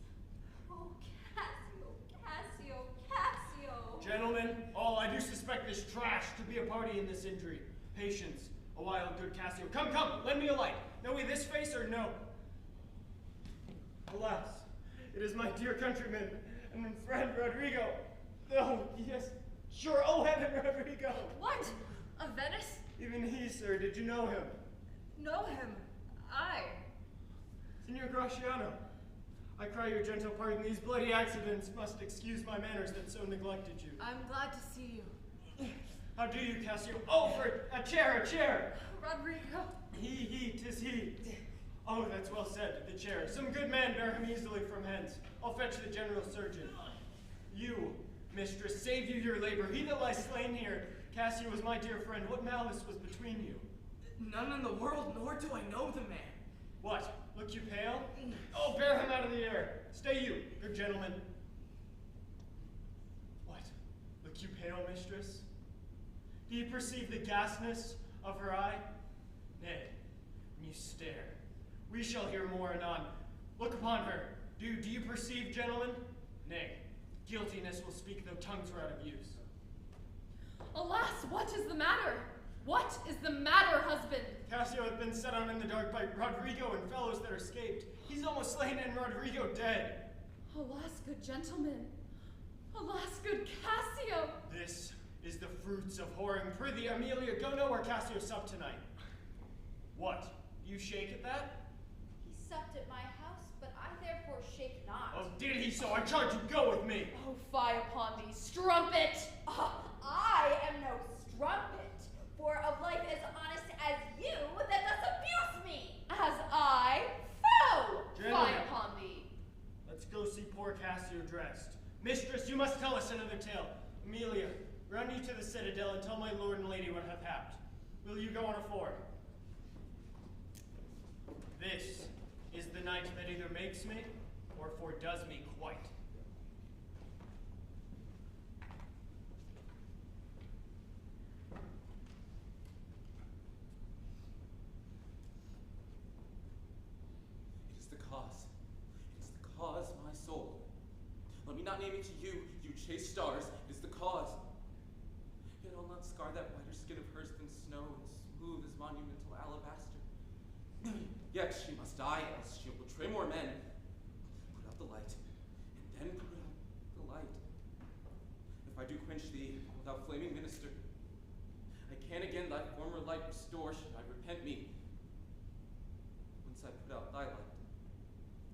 Oh, Cassio, Cassio, Cassio. Gentlemen, all I do suspect this trash to be a party in this injury. Patience, a while, good Cassio. Come, come, lend me a light. Know we this face or no? Alas, it is my dear countryman and friend Rodrigo. Oh, yes, sure. Oh, heaven, Rodrigo. What? Of Venice? Even he, sir, did you know him? Know him? I. Signor Graciano, I cry your gentle pardon. These bloody accidents must excuse my manners that so neglected you. I'm glad to see you. How do you, Cassio? Oh, for a chair, a chair! Rodrigo. Tis he. Oh, that's well said, the chair. Some good man bear him easily from hence. I'll fetch the general surgeon. You, mistress, save you your labor. He that lies slain here, Cassio is my dear friend. What malice was between you? None in the world, nor do I know the man. What? Look you pale? Oh, bear him out of the air. Stay you, good gentleman. What? Look you pale, mistress? Do you perceive the ghastness of her eye? Nay, when you stare. We shall hear more anon. Look upon her. Do you perceive, gentlemen? Nay, guiltiness will speak though tongues are out of use. Alas, what is the matter? What is the matter, husband? Cassio hath been set on in the dark by Rodrigo and fellows that are escaped. He's almost slain and Rodrigo dead. Alas, good gentleman. Alas, good Cassio. This is the fruits of whoring. Prithee, Amelia, go know where Cassio supped tonight. What? You shake at that? He supped at my house, but I therefore shake not. Oh, did he so? I charge you, go with me. Oh, fie upon thee, strumpet! I am no strumpet, for of life as honest as you that thus abuse me. As I, foe! Gentlemen. Fie upon thee. Let's go see poor Cassio dressed. Mistress, you must tell us another tale. Amelia, run you to the citadel and tell my lord and lady what hath happed. Will you go on afore? This is the night that either makes me or fordoes me quite. It is the cause. It is the cause, my soul. Let me not name it to you, you chaste stars. It is the cause. Yet I'll not scar that whiter skin of hers than snow and smooth as monumental alabaster. Yet she must die, else she'll betray more men. Put out the light, and then put out the light. If I do quench thee, thou flaming minister, I can again thy former light restore, should I repent me. Once I put out thy light,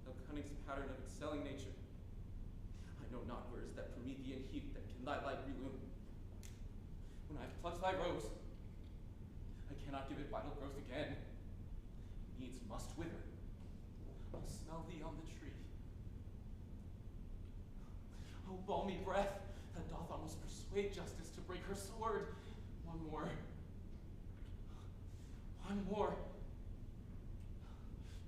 thou cunning's pattern of excelling nature, I know not where is that Promethean heat that can thy light relume. When I have plucked thy rose, I cannot give it vital growth again. Needs must wither. I'll smell thee on the tree. Oh, balmy breath, that doth almost persuade justice to break her sword. One more. One more.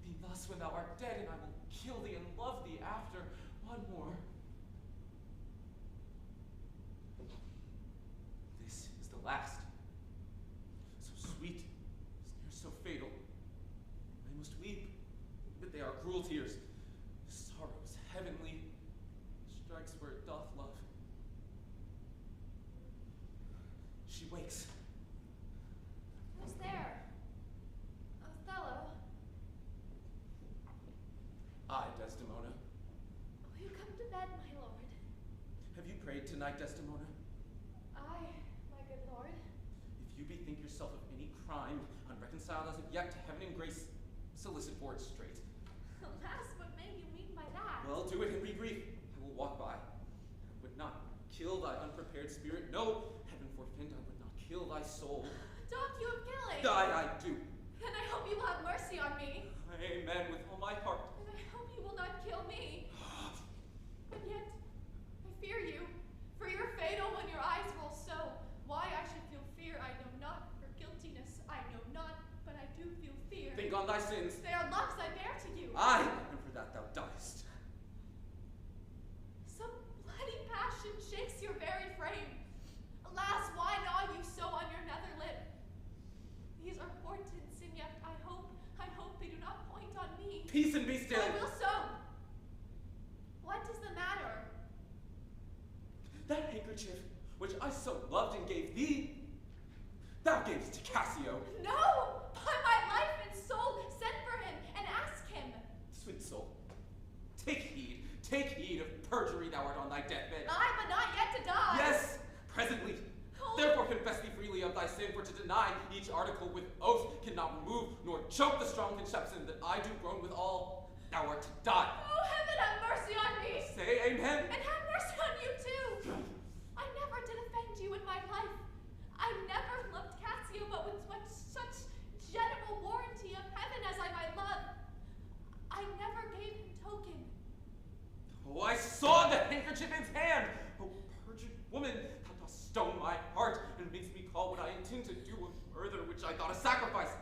Be thus when thou art dead, and I will kill thee and love thee after. One more. This is the last. wakes. Who's there? Othello. I, Desdemona. Will you come to bed, my lord? Have you prayed tonight, Desdemona? Aye, my good lord. If you bethink yourself of any crime, unreconciled as of yet to heaven and grace, solicit for it straight. Alas, what may you mean by that? Well, do it and be brief. I will walk by. I would not kill thy unprepared spirit. No, heaven forfend, I would not kill thy soul. Talk you of killing? I do. Then I hope you will have mercy on me. Amen, with all my heart. And I hope you will not kill me. But yet, I fear you. For you're fatal when your eyes roll so. Why I should feel fear, I know not. For guiltiness, I know not. But I do feel fear. Think on thy sins. They are loves I bear to you. Aye, and for that thou diest. Some bloody passion shakes your very frame. Alas, why gnaw you so on your nether lip? These are portents, and yet I hope they do not point on me. Peace and be still. I will so. What is the matter? That handkerchief, which I so loved and gave thee, thou gavest to Cassio. No! By my life and soul, send for him and ask him. Sweet soul, take heed of perjury thou art on thy deathbed. Aye, but not yet to die. Yes, presently. Oh. Therefore confess thee freely of thy sin, for to deny each article with oath cannot remove nor choke the strong conception that I do groan with all. Thou art to die. Oh, heaven have mercy on me. Say amen. And have mercy on you too. I never did offend you in my life. I never loved Cassio, but with such general warranty of heaven as I might love. I never gave him token. Oh, I saw the handkerchief in his hand. Oh, perjured woman, thou dost stone my heart and makes me call what I intend to do a murder which I thought a sacrifice.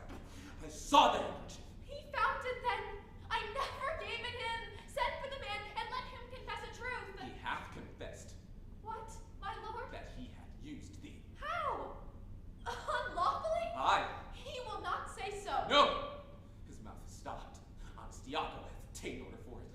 I saw the handkerchief. He found it then. I never gave it him. Send for the man and let him confess the truth. He hath confessed What, my lord? that he hath used thee. How? Unlawfully? Aye. He will not say so. No! His mouth is stopped. Honest Iago hath ta'en order for it.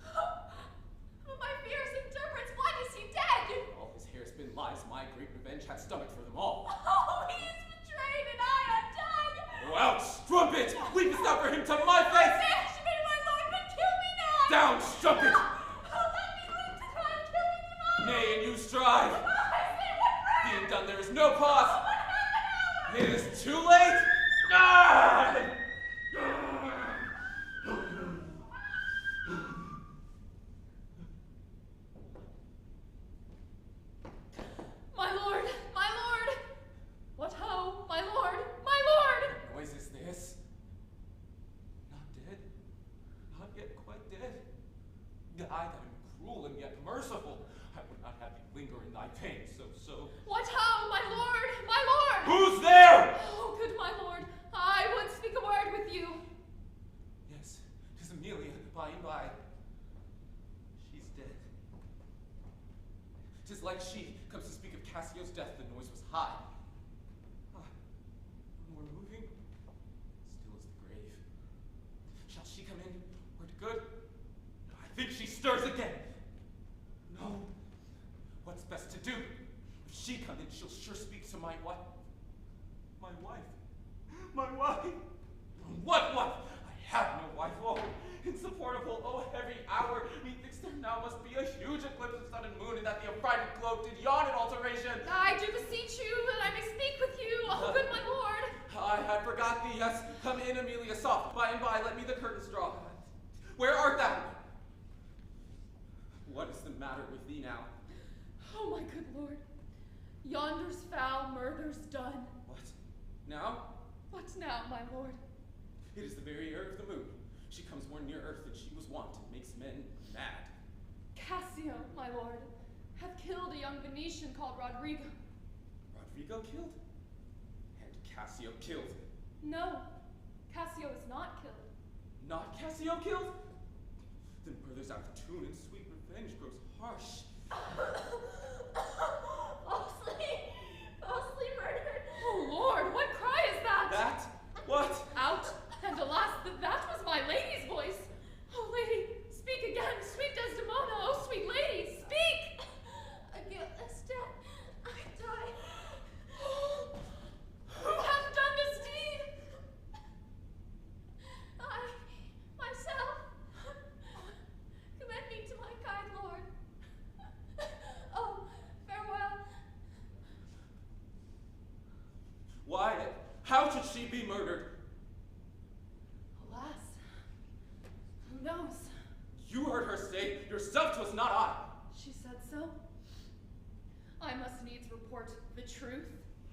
My fears interprets. What is he dead? All his hair's been lies. My great revenge hath stomach for them all. Oh, he is betrayed and I undone. Go out, strumpet! Weepest thou for him to my face! Banish me, my lord, but kill me not. Down, strumpet! Oh, let me live to try and kill me tomorrow. Nay, and you strive. I say what friend? Being done, there is no pause. What half an hour? It is too late. Ah! My lord! My lord! What ho! My lord! My lord! What noise is this? Not dead? Not yet quite dead? I that am cruel and yet merciful. I would not have thee linger in thy pain, so. What ho! My lord! My lord! Who's there? Oh, good my lord, I would speak a word with you. Yes, 'tis Amelia, by and by. She's dead. 'Tis like she comes to speak of Cassio's death. The noise was high. Ah, no more moving. Still as the grave. Shall she come in? Word good? I think she stirs again. No. What's best to do? If she come in, she'll sure speak to my wife. My wife. My wife. What wife? I have no wife. Oh, insupportable. Oh, heavy hour. Methinks there now must be a huge eclipse of sun and moon, and that the affrighted globe did yawn in alteration. I do beseech you that I may speak with you. Oh, good my lord. I had forgot thee. Yes, come in, Amelia, soft. By and by, let me the curtains draw. Where art thou? What is the matter with thee now? Oh, my good lord. Yonder's foul murder's done. What? Now? What now, my lord? It is the very air of the moon. She comes more near earth than she was wont, and makes men mad. Cassio, my lord, hath killed a young Venetian called Rodrigo. Rodrigo killed? And Cassio killed? No, Cassio is not killed. Not Cassio killed? Then murder's out of tune, and sweet revenge grows harsh. Falsely murdered. Oh, lord, what cry is that? That? What? Out, and alas, that was my lady's voice. Oh, lady, speak again, sweet Desdemona. Oh, sweet lady, speak. A guiltless death. I die. she be murdered? Alas, who knows? You heard her say yourself 'twas not I. She said so. I must needs report the truth.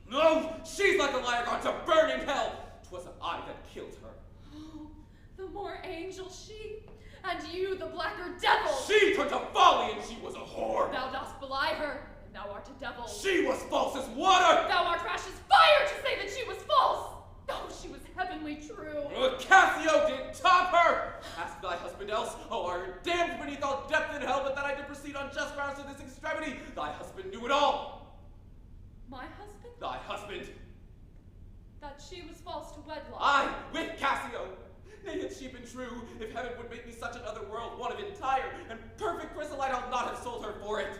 No, she's like a liar gone to burn in hell. 'Twas I that killed her. Oh, the more angel she, and you the blacker devil. She turned to folly, and she was a whore. Thou dost belie her, and thou art a devil. She was false as water. Thou art rash as fire to say that she was false. Oh, she was heavenly true. Cassio did top her. Ask thy husband else. Oh, are you damned beneath all depth in hell, but that I did proceed on just grounds to this extremity? Thy husband knew it all. My husband? Thy husband. That she was false to wedlock. I, with Cassio. Nay, had she been true, if heaven would make me such another world, one of entire and perfect chrysolite, I'll not have sold her for it.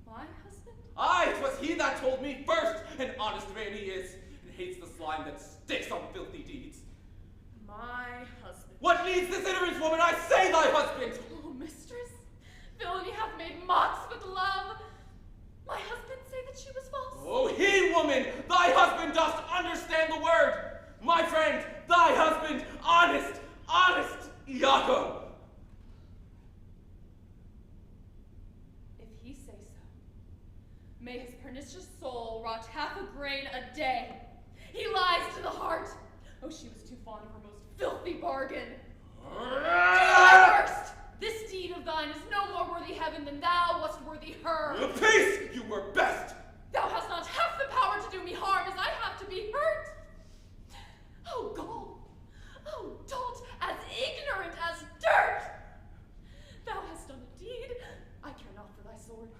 My husband? Aye, 'twas he that told me first. An honest man he is, and hates the slime that sticks on filthy deeds. My husband. What needs this ignorance, woman? I say thy husband! Oh, mistress, villainy hath made mocks with love. My husband say that she was false? Oh, he, woman! Thy husband dost understand the word! My friend, thy husband, honest, honest Iago! If he say so, may his pernicious soul rot half a grain a day. He lies to the heart. Oh, she was too fond of her most filthy bargain. Do thy worst! This deed of thine is no more worthy heaven than thou wast worthy her. Peace! You were best! Thou hast not half the power to do me harm as I have to be hurt. Oh, gull! Oh, dolt, as ignorant as dirt! Thou hast done a deed I care not for thy sword.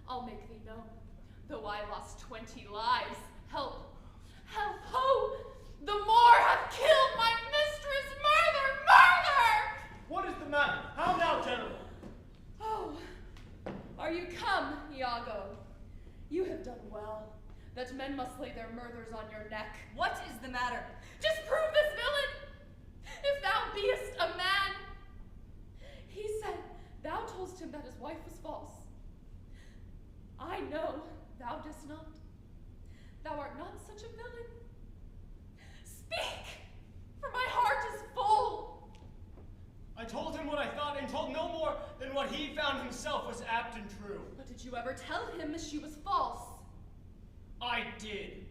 I'll make thee known, though I lost 20 lives. Help! Help! Oh! The Moor hath killed my mistress! Murder! Murder! What is the matter? How now, gentlemen? Oh, are you come, Iago? You have done well, that men must lay their murthers on your neck. What is the matter? Disprove this villain! If thou beest a man! He said thou toldst him that his wife was false. I know thou didst not. Thou art not such a villain. Speak, for my heart is full. I told him what I thought and told no more than what he found himself was apt and true. But did you ever tell him she was false? I did.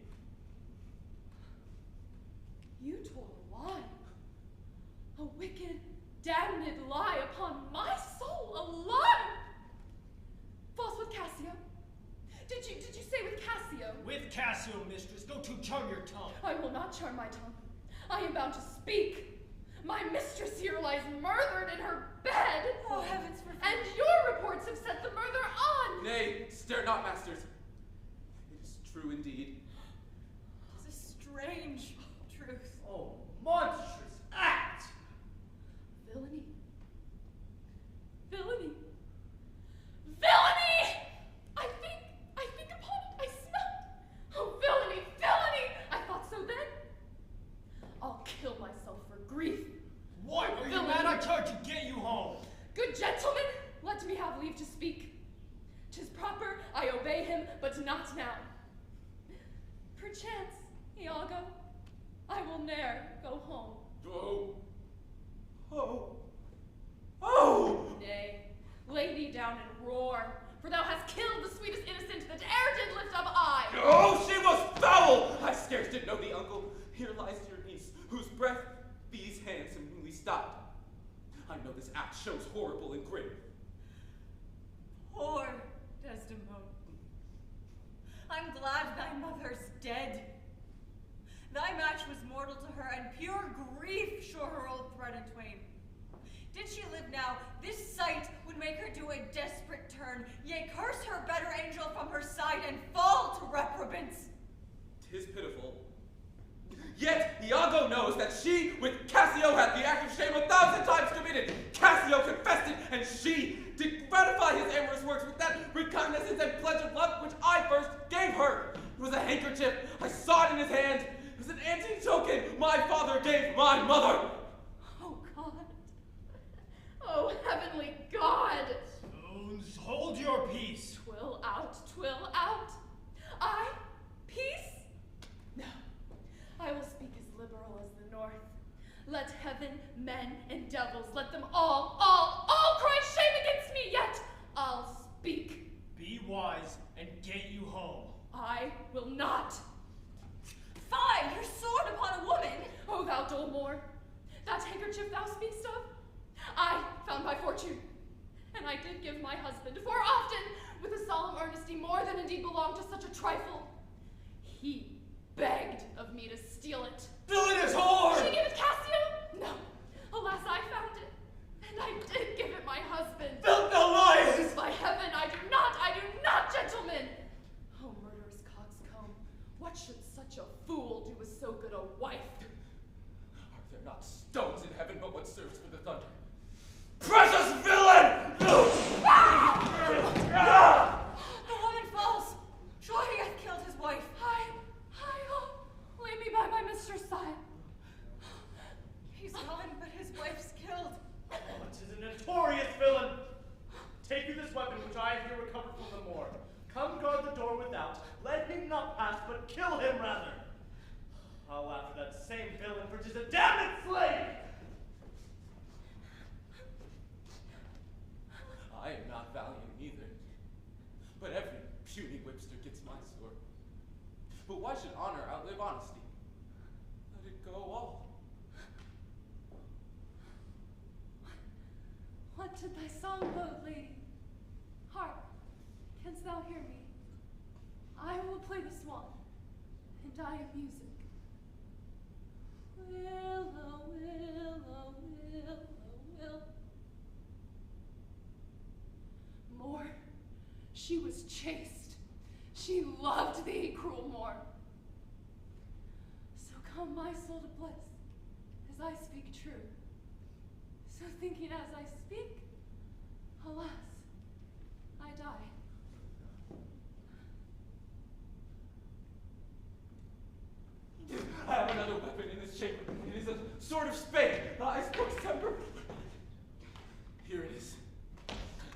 You told a lie. A wicked, damned lie upon my soul, a lie! False with Cassio? Did you say with Cassio? With Cassio, mistress, go to charm your tongue. I will not charm my tongue. I am bound to speak. My mistress here lies murdered in her bed. Oh, heavens forbid. And your reports have set the murder on. Nay, stare not, masters. It is true indeed. It's a strange truth. Oh, monstrous act! Villainy. Villainy. Villainy! I think upon it. I smell. Oh, villainy, villainy! I thought so then. I'll kill myself for grief. What? Are you Villainy. mad? I charge to get you home. Good gentlemen, let me have leave to speak. 'Tis proper, I obey him, but not now. Perchance, Iago, I will ne'er go home. Oh. Oh. Oh! Nay, lay thee down and roar, for thou hast killed the sweetest innocent that e'er did lift up eye. Oh, she was foul! I scarce did know thee, uncle. Here lies your niece, whose breath these hands have newly stopped. I know this act shows horrible and grim. Poor Desdemona. I'm glad thy mother's dead. Thy match was mortal to her, and pure grief shore her old thread in twain. Did she live now, this sight would make her do a desperate turn, yea, curse her better angel from her side and fall to reprobance. 'Tis pitiful. Yet Iago knows that she, with Cassio, had the act of shame 1,000 times committed. Cassio confessed it, and she did gratify his amorous works with that recognizance and pledge of love which I first gave her. It was a handkerchief. I saw it in his hand. It was an antique token my father gave my mother. Oh, God. Oh, heavenly God. Stones, hold your peace. Twill out, twill out. I? Peace? No. did give my husband, for often, with a solemn earnesty more than indeed belonged to such a trifle. He begged of me to steal it. Villain is whore! She gave it Cassio? No. Alas, I found it. And I did give it my husband. Villain, thou liest! By heaven, I do not, gentlemen! Oh, murderous coxcomb, what should such a fool do with so good a wife? Are there not stones in heaven but what serves for the thunder? Precious villain! The woman falls. Surely he hath killed his wife. Lay me by my mistress' side. He's gone, but his wife's killed. What is a notorious villain? Take you this weapon which I have here recovered from the Moor. Come guard the door without. Let him not pass, but kill him rather. I'll after that same villain, for 'tis a damned slave! I am not valiant either, but every puny whipster gets my sword. But why should honor outlive honesty? Let it go all. What did thy song bode, lady? Hark, canst thou hear me? I will play the swan, and I am music. Willow, willow, willow, willow. Moor, she was chaste. She loved thee, cruel Moor. So come my soul to bliss, as I speak true. So thinking as I speak, alas, I die. I have another weapon in this chamber. It is a sword of spade. I spoke temper. Here it is.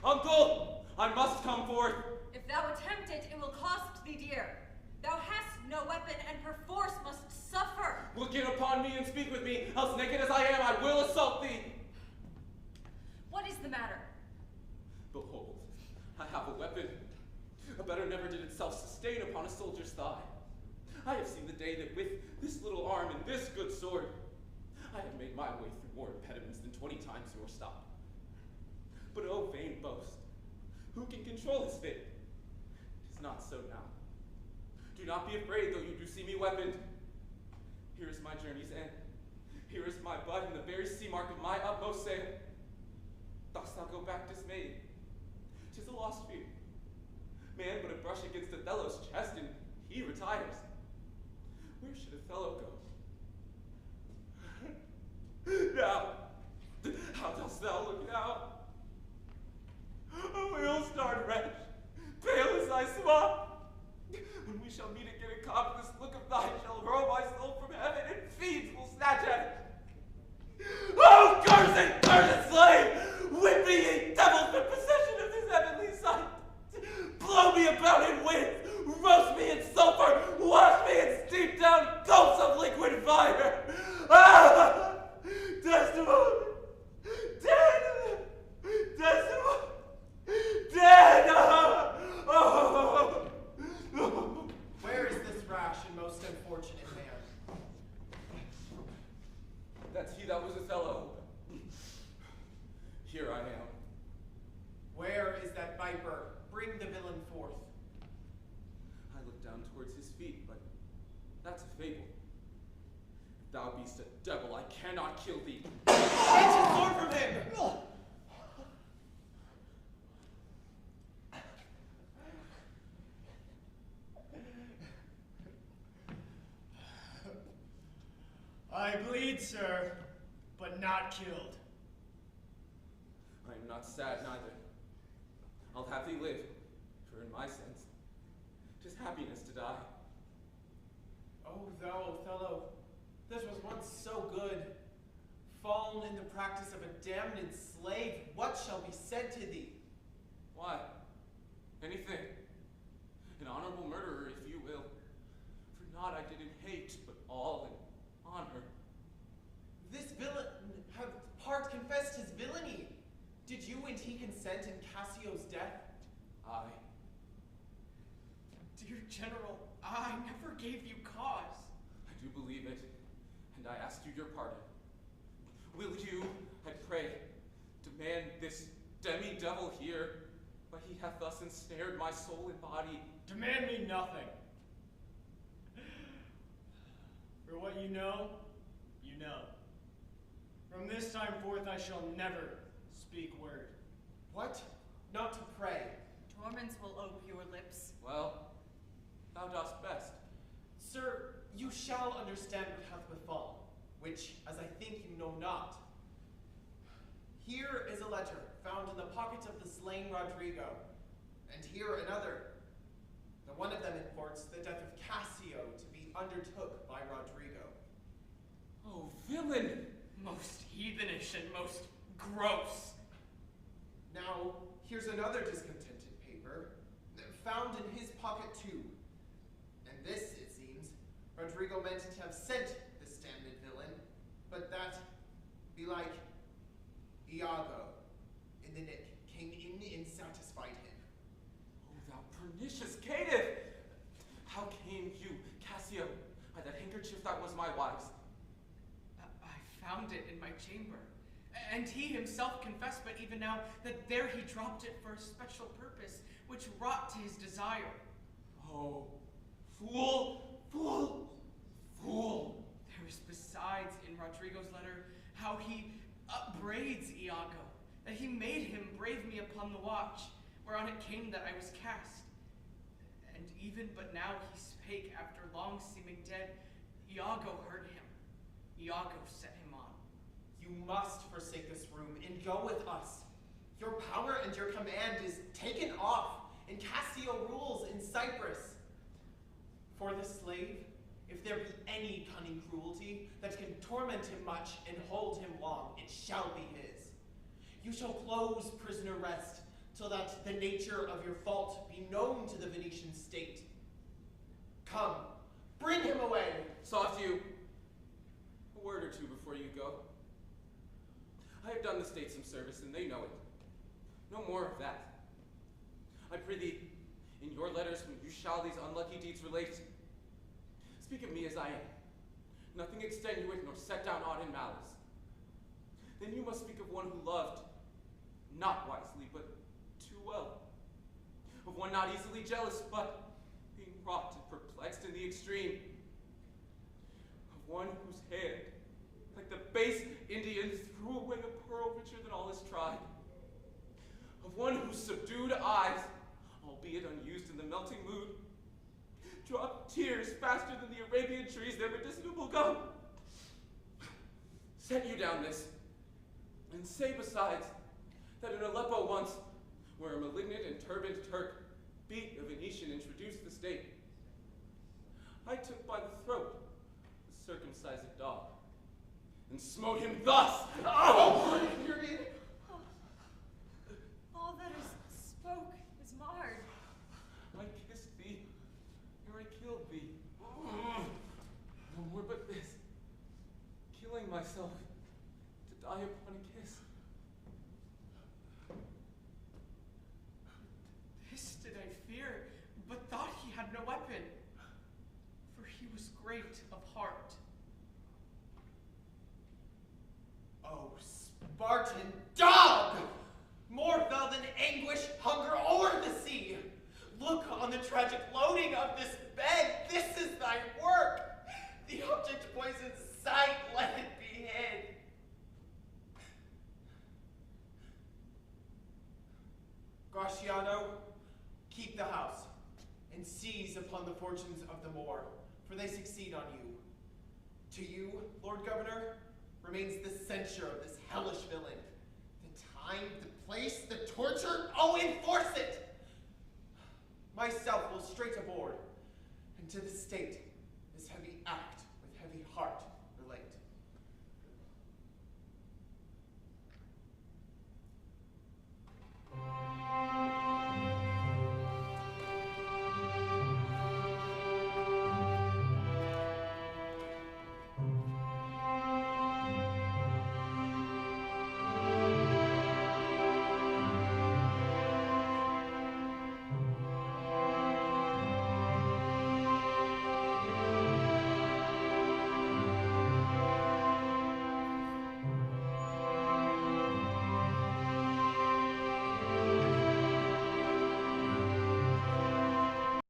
Uncle, I must come forth. If thou attempt it, it will cost thee dear. Thou hast no weapon, and perforce must suffer. Look in upon me and speak with me, else naked as I am, I will assault thee. What is the matter? Behold, I have a weapon. A better never did itself sustain upon a soldier's thigh. I have seen the day that with this little arm and this good sword, I have made my way through more impediments than 20 times your stop. But oh, vain boast, who can control his fate? 'Tis not so now. Do not be afraid, though you do see me weaponed. Here is my journey's end. Here is my butt and the very sea mark of my utmost sail. Dost thou go back dismayed? 'Tis a lost fear. Man but a brush against Othello's chest, and he retires. Where should Othello go? Now, how dost thou look now? A ill-starred wretch, pale as thy swap. When we shall meet again in common, this look of thine shall hurl my soul from heaven, and fiends will snatch at it. Oh, cursed slave! Whip me, ye devils, for possession of this heavenly sight! Blow me about in winds, roast me in sulfur, wash me in steep down gulfs of liquid fire! Ah! Desdemona! Dead! Desdemona! Dead! Oh! Where is this rash and most unfortunate man? That's he that was Othello. Here I am. Where is that viper? Bring the villain forth. I look down towards his feet, but that's a fable. If thou beest a devil, I cannot kill thee. Take his sword from him! I bleed, sir, but not killed. I am not sad neither. I'll have thee live, for in my sense, 'tis happiness to die. Oh, thou Othello, this was once so good. Fallen in the practice of a damned slave, what shall be said to thee? Why? Anything. An honorable murderer, if you will. For not I did in hate, but all in honor. This villain hath part confessed his villainy. Did you and he consent in Cassio's death? Aye. Dear General, I never gave you cause. I do believe it, and I ask you your pardon. Will you, I pray, demand this demi-devil here, but he hath thus ensnared my soul and body. Demand me nothing. For what you know, you know. From this time forth I shall never speak word. What? Not to pray. Torments will ope your lips. Well, thou dost best. Sir, you shall understand what hath befallen, which, as I think you know not. Here is a letter found in the pocket of the slain Rodrigo, and here another. The one of them imports the death of Cassio to be undertook by Rodrigo. Oh, villain! Most heathenish and most gross. Now, here's another discontented paper, found in his pocket too. And this, it seems, Rodrigo meant to have sent this damned villain, but that, belike, Iago, in the nick, came in and satisfied him. Oh, thou pernicious caitiff! How came you, Cassio, by that handkerchief that was my wife's? I found it in my chamber. And he himself confessed, but even now, that there he dropped it for a special purpose, which wrought to his desire. Oh, fool, fool, fool! There is besides in Rodrigo's letter how he upbraids Iago, that he made him brave me upon the watch, whereon it came that I was cast. And even but now he spake after long seeming dead, Iago heard him. Iago set him on. You must forsake this room and go with us. Your power and your command is taken off, and Cassio rules in Cyprus. For the slave, if there be any cunning cruelty that can torment him much and hold him long, it shall be his. You shall close prisoner rest, till that the nature of your fault be known to the Venetian state. Come, bring him away. Soft you. A word or two before you go. I have done the state some service, and they know it. No more of that. I prithee, in your letters when you shall these unlucky deeds relate, speak of me as I am, nothing extenuate nor set down aught in malice. Then you must speak of one who loved, not wisely, but too well. Of one not easily jealous, but being wrought and perplexed in the extreme. Of one whose hand, like the base Indian, threw away a pearl richer than all his tribe. Of one whose subdued eyes, albeit unused in the melting mood, drop tears faster than the Arabian trees their medicinable gum. Set you down this, and say besides, that in Aleppo once, where a malignant and turbaned Turk beat a Venetian introduced the state, I took by the throat the circumcised dog, and smote him thus. Oh! Period. All that is spoke is marred. I kissed thee, ere I killed thee. No more but this, killing myself to die upon a kiss. This did I fear, but thought he had no weapon, for he was great of heart. Oh, Spartan dog! More fell than anguish, hunger, or the sea. Look on the tragic loading of this bed. This is thy work. The object poisons sight, let it be hid. Gratiano, keep the house, and seize upon the fortunes of the Moor, for they succeed on you. To you, Lord Governor, remains the censure of this hellish villain. The time, the place, the torture, oh, enforce it! Myself will straight aboard, and to the state